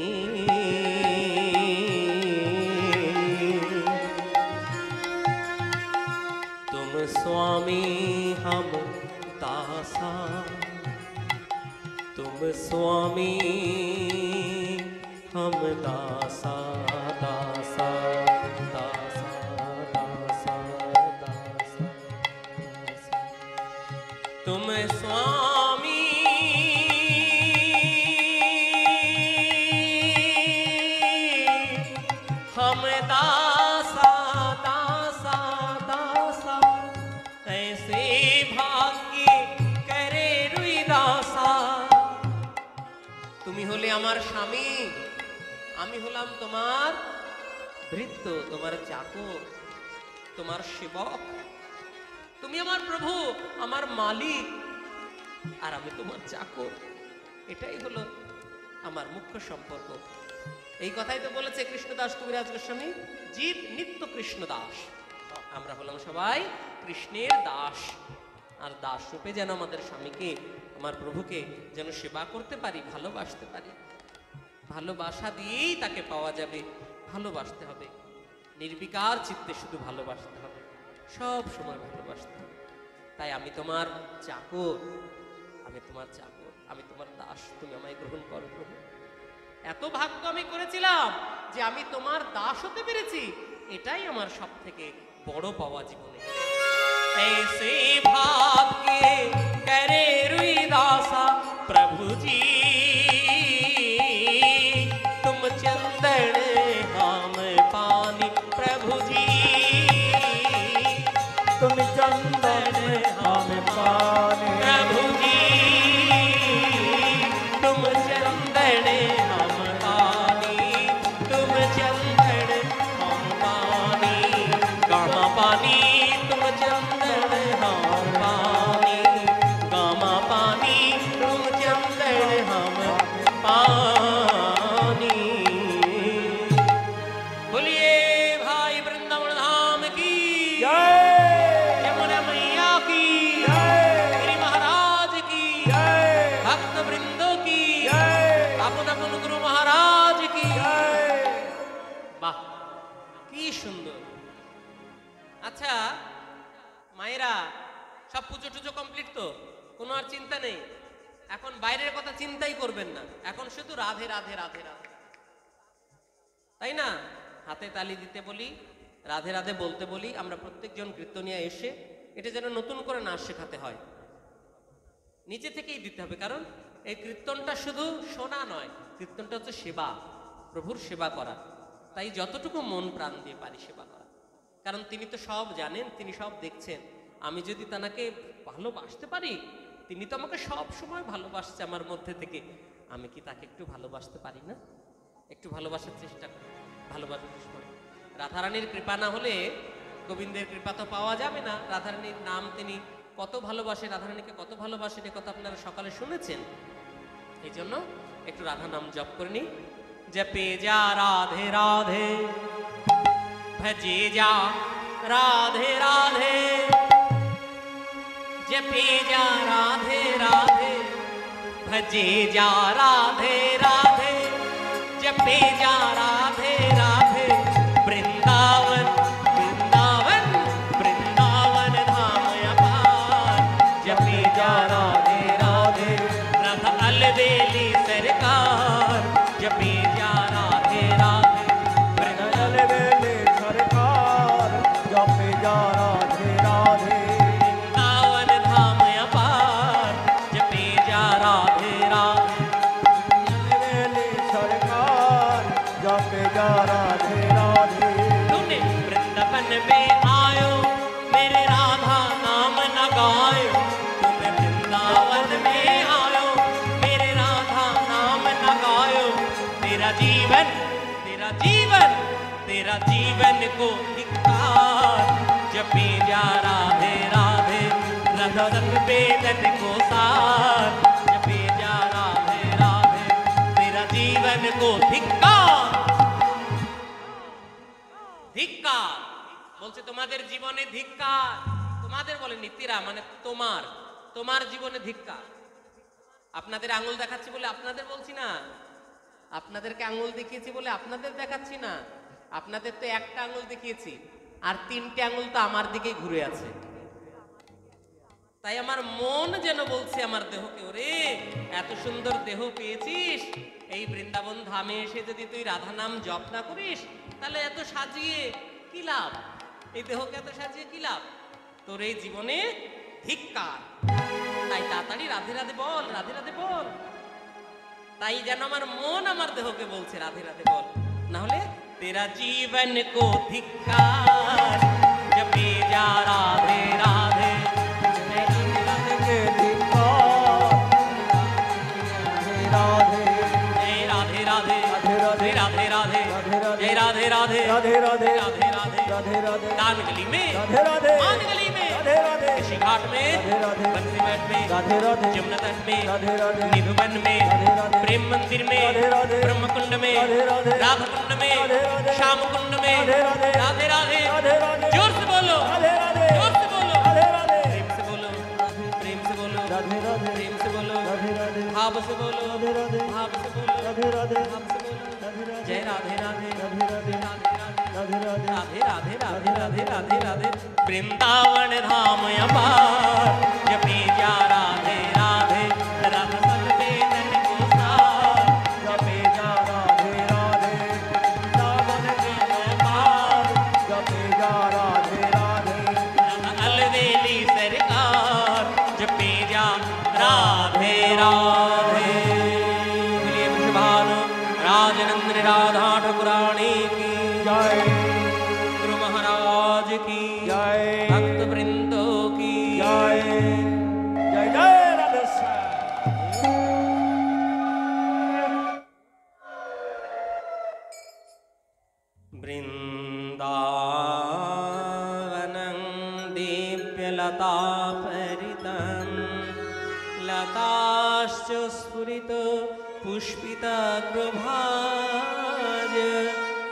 तुम स्वामी हम दासा, तुम स्वामी हम दासा, दासा दासा दासा दासा, तुम स्वामी हम दासा दासा दासा, ऐसे भाग्य करे रुई दासा। তুমি হলে আমার স্বামী, আমি হলাম তোমার ভৃত্য, তোমার চাকর, তোমার সেবক। তুমি আমার প্রভু, আমার মালিক, আর আমি তোমার চাকর। এটাই হলো আমার মুখ্য সম্পর্ক। এই কথাই তো বলেছে কৃষ্ণদাস কবিরাজ গোস্বামী, জীব নিত্য কৃষ্ণ দাস। আমরা হলাম সবাই কৃষ্ণের দাস, আর দাস রূপে যেন আমাদের স্বামীকে, আমার প্রভুকে যেন সেবা করতে পারি, ভালোবাসতে পারি। ভালোবাসা দিয়েই তাকে পাওয়া যাবে। ভালোবাসতে হবে, নির্বিকার চিত্তে শুধু ভালোবাসতে হবে, সব সময় ভালোবাসতে হবে। তাই আমি তোমার চাকর, আমি তোমার চাকর, আমি তোমার দাস, তুমি আমায় গ্রহণ করো প্রভু। এত ভাগ্য আমি করেছিলাম যে আমি তোমার দাস হতে পেরেছি, এটাই আমার সব থেকে বড় পাওয়া জীবনে। ऐसे भाव के करे रुई दासा प्रभु जी, तुम चंदन हम पानी प्रभु जी, तुम चंदन हम पानी प्रभु जी, तुम चंदन हम पानी, तुम चंदन हम पानी, गामा पानी तुम चंदन हम पानी, गामा पानी तुम चंदन हम पानी। बोलिए भाई वृंदावन धाम की जय, यमुना मैया की जय, गिरि महाराज की जय, भक्त वृंदों की जय, আপন আপন গুরু মহারাজ কি। जय। বাহ, কি সুন্দর। আচ্ছা মায়েরা, সব পুজো টুজো কমপ্লিট তো? কোনো আর চিন্তা নেই? এখন বাইরের কথা চিন্তাই করবেন না, এখন শুধু রাধে রাধে রাধে রাধে, তাই না? হাতে তালি দিতে বলি, রাধে রাধে বলতে বলি। আমরা প্রত্যেকজন কীর্তনিয়া এসে এটা যেন নতুন করে নাচ শেখাতে হয়, নিজে থেকেই দিতে হবে। কারণ এই কীর্তনটা শুধু শোনা নয়, কীর্তনটা হচ্ছে সেবা, প্রভুর সেবা করা। তাই যতটুকু মন প্রাণ দিয়ে পারি সেবা করা, কারণ তিনি তো সব জানেন, তিনি সব দেখছেন। আমি যদি তাকে ভালোবাসতে পারি, তিনি তো আমাকে সব সময় ভালোবাসছে আমার মধ্যে থেকে, আমি কি তাকে একটু ভালোবাসতে পারি না? একটু ভালোবাসার চেষ্টা করি, ভালোবাসার চেষ্টা করি। রাধারানীর কৃপা না হলে গোবিন্দের কৃপা তো পাওয়া যাবে না। রাধারানীর নাম তিনি কত ভালোবাসে, রাধারানীকে কত ভালোবাসেন, এ কথা আপনারা সকালে শুনেছেন। এই জন্য একটু রাধা নাম জপ করে নি। জপে যা রাধে রাধে, ভজে যা রাধে রাধে, जपे जा राधे राधे, भजे जा राधे राधे, जपे जा राधे राधे। वृंदावन वृंदावन वृंदावन धाम अपार, जपे जा राधे राधे, रथ अलबेली सरकार, जपे जा राधे राधे। नल बेले सरकार, जपे जा राधे राधे, वृंदावन धाम अपार, जपे जा राधे राधे। नल बेले सरकार, जपे जा राधे राधे। तूने वृंदावन में आयो, मेरे राधा नाम न गायो। तुम वृंदावन में आयो, मेरे राधा नाम न गायो। तेरा जीवन तेरा जीवन तेरा जीवन को धिक्कार, जपे जा राधे राधे, रस वेदन को सार, जपे जा राधे राधे। तेरा जीवन को धिक्कार, ধিক্কার বলছে তোমাদের জীবনে ধিক্কার। তোমাদের বলেনি, তেরা মানে তোমার, তোমার জীবনে ধিক্কার। আপনাদের আঙুল দেখাচ্ছি বলে আপনাদের বলছি না, আপনাদেরকে আঙুল দেখিয়েছি বলে আপনাদের দেখাচ্ছি না। আপনাদের তো একটা আঙুল দেখিয়েছি, আর তিনটে আঙুল তো আমার দিকেই ঘুরে আছে। তাই আমার মন যেন বলছে আমার দেহকে, ওরে এত সুন্দর দেহ পেয়েছিস, এই বৃন্দাবন ধামে এসে যদি তুই রাধা নাম জপ না করিস, তাহলে এত সাজিয়ে কি লাভ? এই দেহকে এত সাজিয়ে কি লাভ? তোর এই জীবনে ধিক্কার। তাই তাড়াতাড়ি রাধে রাধে বল, রাধে রাধে বল। তাই যেন আমার মন আমার দেহকে বলছে রাধে রাধে বল, না হলে তেরা জীবন কো ধিক্কার, জপে যা রাধে রাধে। के धिक्कार, राधे राधे, जय राधे राधे, राधे राधे, राधे राधे। राधे राधे राधे जय राधे राधे राधे राधे राधे राधे राधे राधे दान गली में राधे राधे मान गली में राधे राधे ऋषि घाट में राधे राधे बंसी घाट में राधे राधे जमुना तट में राधे राधे निधुवन में राधे राधे प्रेम मंदिर में राधे राधे ब्रह्मकुंड में राधे राधे राधा कुंड में राधे राधे श्याम कुंड में राधे राधे राधे राधे राधे राधे जोर से बोलो राधे राधे जोर से बोलो राधे राधे प्रेम से बोलो प्रेम से बोलो राधे राधे प्रेम से बोलो राधे राधे भाव से बोलो राधे राधे भाव से बोलो राधे राधे भाव से बोलो राधे राधे जय राधे राधे राधे राधे राधे राधे राधे राधे राधे राधे राधे राधे राधे वृंदावन धाम अपार जपी जा राधे राधे रस सलबेदन को सार जपे जा राधे राधे वृंदावन के पार जपे जा राधे राधे अलवेली सरकार जपी जा राधे राधे बोलिए वृषभानु राजनंदन राधा ठाकुरानी की जय गुरु महाराज की जय भक्त वृंदों की जय जय जय राधे श्याम। वृंदावनं दिव्यलतापरितं लताश्च स्फुरित पुष्पितगृभाज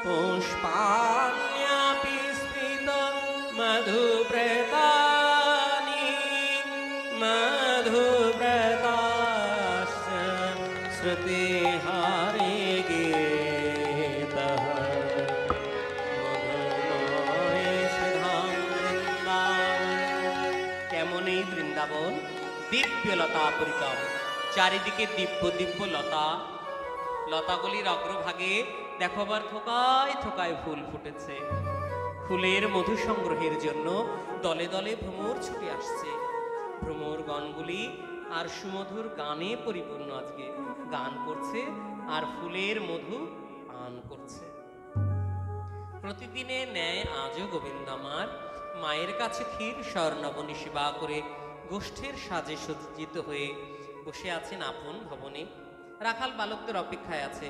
पुष्पाण्यापि स्फीत मधुव्रतानि मधुव्रताश्च श्रुतिहारे गीतः মধুময় শ্রীধাম বৃন্দাবন। কেমন এই বৃন্দাবন দিব্য লতা পরিতম, চারিদিকে দিব্য দিব্য লতা, লতাগুলির অগ্রভাগে দেখো আবার থোকায় থোকায় ফুল ফুটেছে। ফুলের মধু সংগ্রহের জন্য দলে দলে ভ্রমর ছুটে আসছে। ভ্রমর গণগুলি আর সুমধুর গানে পরিপূর্ণ, আজকে গান করছে আর ফুলের মধু পান করছে। প্রতিদিনের ন্যায় আজও গোবিন্দ আমার মায়ের কাছে ক্ষীর স্বর্ণবনী সেবা করে গোষ্ঠীর সাজে সজ্জিত হয়ে বসে আছেন আপন ভবনে। রাখাল বালকদের অপেক্ষায় আছে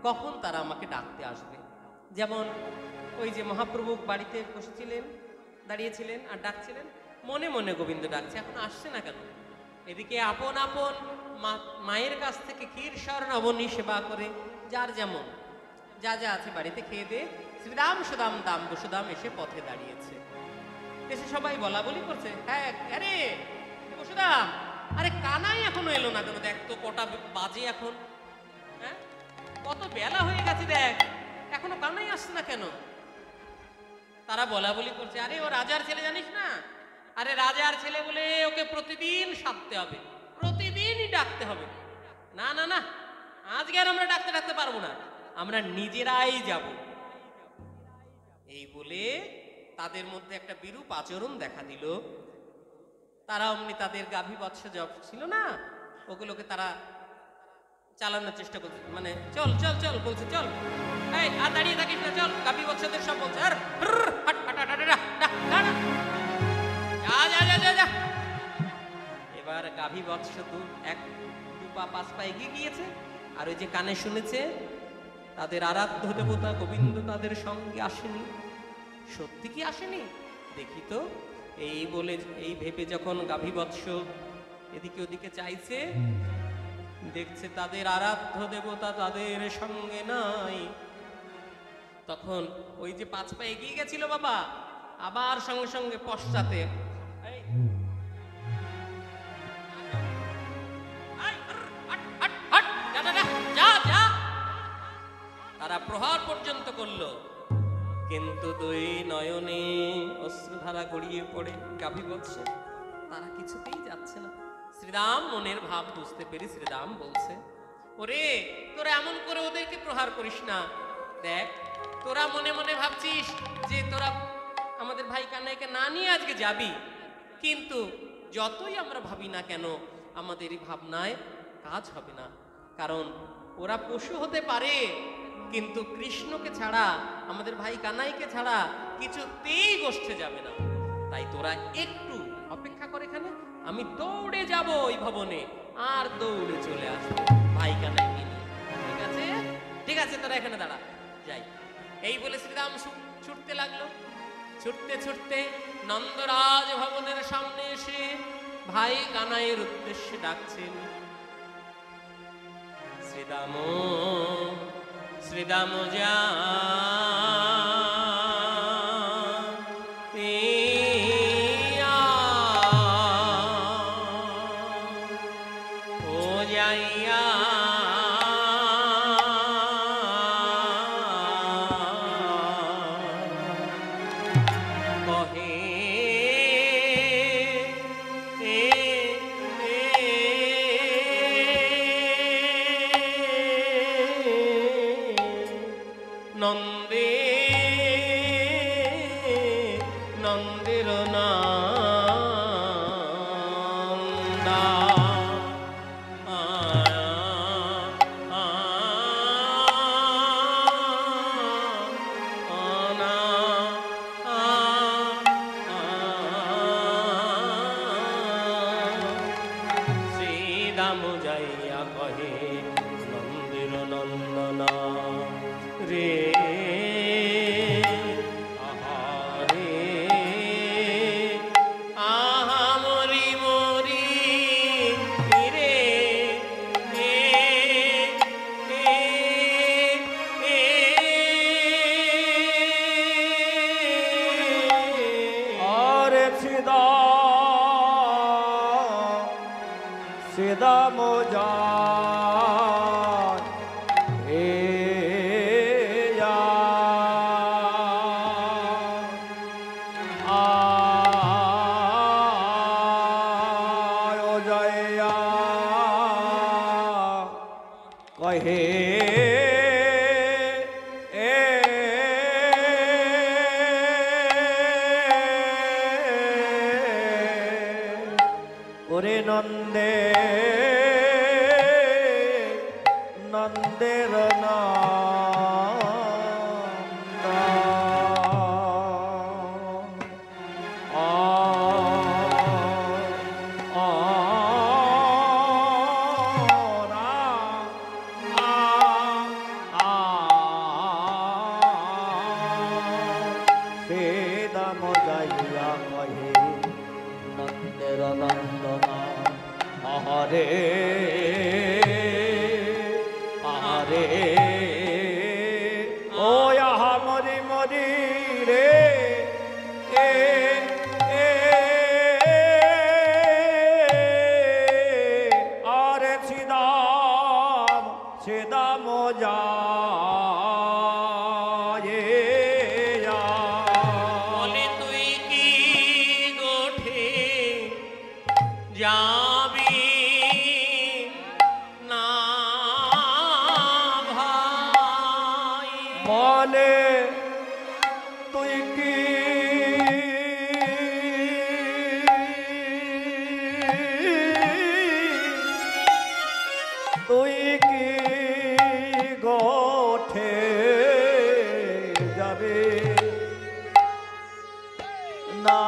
কখন তারা আমাকে ডাকতে আসবে। যেমন ওই যে মহাপ্রভু বাড়িতে বসেছিলেন, দাঁড়িয়েছিলেন আর ডাকছিলেন, মনে মনে গোবিন্দ ডাকছে, এখন আসছে না কেন? এদিকে আপন আপন মায়ের কাছ থেকে ক্ষীর স্বর্ণবনী সেবা করে যার যেমন যা যা আছে বাড়িতে খেয়ে দিয়ে শ্রীরাম সুদাম দাম বসুদাম এসে পথে দাঁড়িয়েছে। এসে সবাই বলা বলি করছে, হ্যাঁ আরে বসুদাম, আরে কানাই এখনো এলো না কেন? দেখ তো কটা বাজে এখন, হ্যাঁ কত বেলা হয়ে গেছে, দেখ এখনো কানাই আসছে না কেন? তারা বলা বলি করছে, আরে ও রাজার ছেলে জানিস না, আরে রাজার ছেলে বলে ওকে প্রতিদিন সাধতে হবে, প্রতিদিনই ডাকতে হবে। না না না, আজকে আর আমরা ডাকতে ডাকতে পারবো না, আমরা নিজেরাই যাব। এই বলে তাদের মধ্যে একটা বিরূপ আচরণ দেখা দিল। তারা অমনি তাদের গাভী বৎস জব ছিল না, ওগুলোকে তারা চালানোর চেষ্টা করছে, মানে চল চল চল বলছে, চল এই আর দাঁড়িয়ে থাকিস না, চল গাভী বৎসদের সব বলছে, আর যা। এবার গাভী বৎস দু পা পাঁচ পা এগিয়ে গিয়েছে, আর ওই যে কানে শুনেছে তাদের আরাধ্য দেবতা গোবিন্দ তাদের সঙ্গে আসেনি। সত্যি কি আসেনি দেখি তো, এই বলে এই ভেবে যখন গাভী বৎস এদিকে ওদিকে চাইছে, দেখছে তাদের আরাধ্য দেবতা তাদের সঙ্গে নাই। তখন ওই যে পাঁচ পা এগিয়ে গেছিল বাবা, আবার সঙ্গে সঙ্গে পশ্চাতে তারা প্রহার পর্যন্ত করলো, কিন্তু দুই নয়নে অশ্রুধারা গড়িয়ে পড়ে গাভী বৎস, তারা কিছুতেই যাচ্ছে না। শ্রীরাম মনের ভাব বুঝতে পেরে শ্রীরাম বলছে, ওরে তোরা এমন করে ওদেরকে প্রহার করিস না, দেখ তোরা মনে মনে ভাবছিস যে তোরা আমাদের ভাই কানাইকে না নিয়ে আজকে যাবি, কিন্তু যতই আমরা ভাবি না কেন আমাদের এই ভাবনায় কাজ হবে না। কারণ ওরা পশু হতে পারে, কিন্তু কৃষ্ণকে ছাড়া, আমাদের ভাই কানাইকে ছাড়া কিছুতেই গোষ্ঠে যাবে না। তাই তোরা একটু অপেক্ষা করে এখানে, আমি দৌড়ে যাব ওই ভবনে, আর দৌড়ে চলে আসবো ভাই কানাইকে নিয়ে। ঠিক আছে ঠিক আছে, তোরা এখানে দাঁড়া। যাই। এই বলে শ্রীরাম ছুটতে লাগলো। ছুটতে ছুটতে নন্দরাজ ভবনের সামনে এসে ভাই কানাইয়ের উদ্দেশ্যে ডাকছেন, শ্রীদাম শ্রীদাম যা ও যাইয়া নন্দে নন্দের নন্দা শ্রীদাম যাইয়া কহে নন্দের নন্দনা রে আহারে আহা মরি মরি রে আরে শ্রীদাম যায় হে কহে ওরে নন্দে নন্দের শ্রীদাম যাইয়া কহে নন্দের নন্দনা আহারে আহারে ও আহা মরি মরি রে এ আরে শ্রীদাম শ্রীদাম যায় বলে তুই কি গোঠে যাবি না ভাই? বলে তুই কি তুই কি গোঠে যাবে না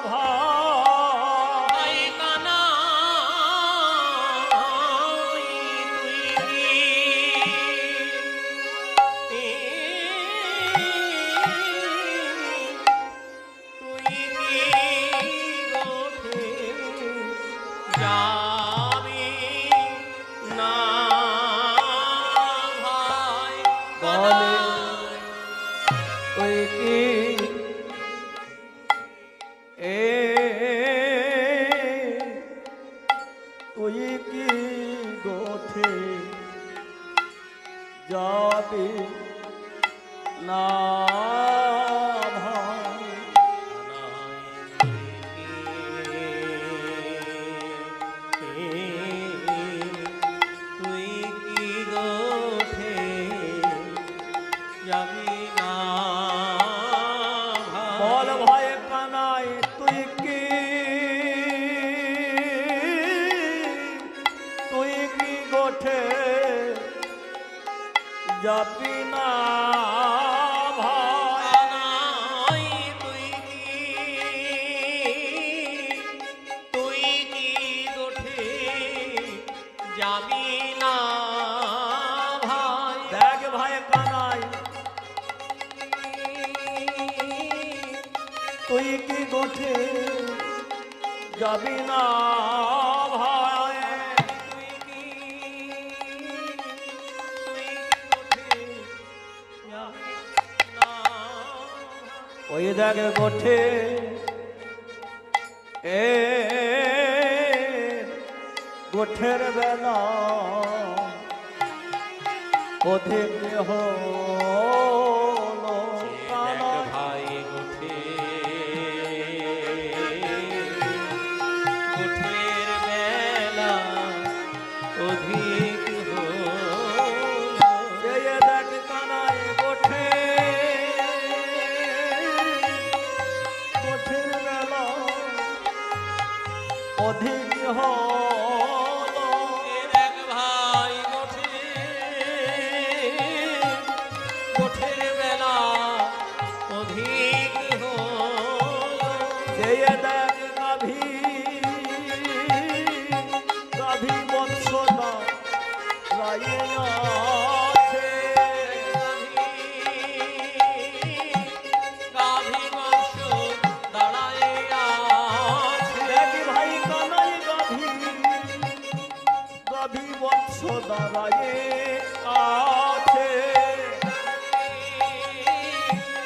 ভাই কানাই তুই কি গোঠে যাবি না ভাই? বলে তুই কি তুই কি গোঠে যাবি না ভাই? তুই কি গোঠে যাবি না বল ভাই কানাই তুই কি গোঠে যাবি না ভাই? কানাই তুই কি গোঠে যাবি না ভাই? দেখ ভাই তুই কি গোঠে যাবি না ভাই ওই দেখ গোঠে এ গোঠের বেলা অধিক হলো দেখ ভাই গোঠে গোঠের বেলা অধিক হলো যে দেখ কানায় গোঠে গোঠের বেলা অধিক হলো দেখ ভাই গোঠে গোঠের বেলা অধিক হলো যে দেখ গাভী গাভী বৎসনা রায়ে আছে গাভী বংশ দাঁড়ায় আছে দেখ ভাই কানাই গাভী গাভী বৎসনা রায়ে আছে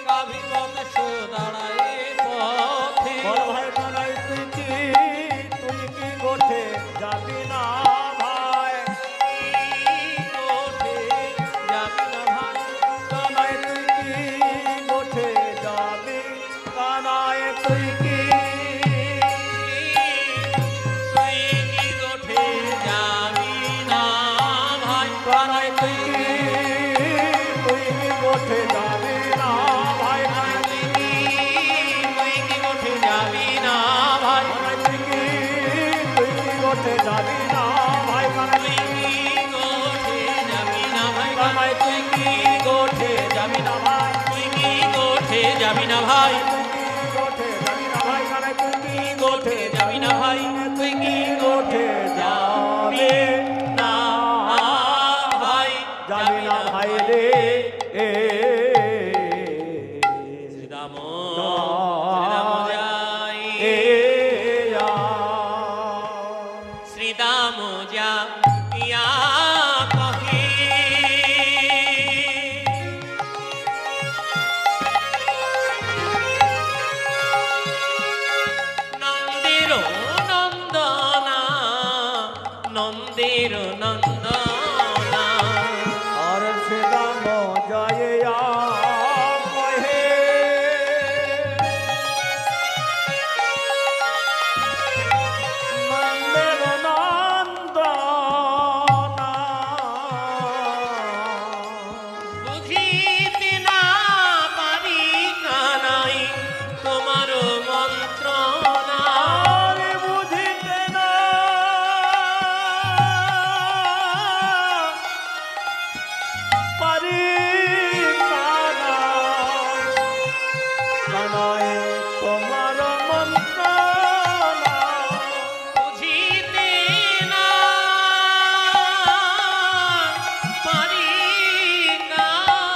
গাভী বংশ দাঁড়ায় পথে বল ভাই কানাই তুই কি গোঠে যাবি না ভাই গোঠে যাবি না ভাই কানাই তুই কি গোঠে যাবি কানাই তুই কি তুই কি গোঠে যাবি না ভাই কানাই তুই কি গোঠে যাবি না ভাই তুই কি গোঠে যাবি না ভাই কানাই তুই কি গোঠে যাবি না ভাই কানাই তুই কি গোঠে যাবি না ভাই কানাই তুই কি গোঠে যাবি না ভাই তুই কি গোঠে যাবি না ভাই তুই কি গোঠে যাবি না ভাই কানাই তুই কি গোঠে যাবি না ভাই তুই কি গোঠে যাবি না ভাই যাবি না ভাই রে এ শ্রীরাম শ্রীরাম যাই এ আ। শ্রীরাম যা ইয়া কহি নন্দির নন্দনা নন্দির নন্দনা আর সে দাম যায় কহে নন্দের নন্দনা বুঝি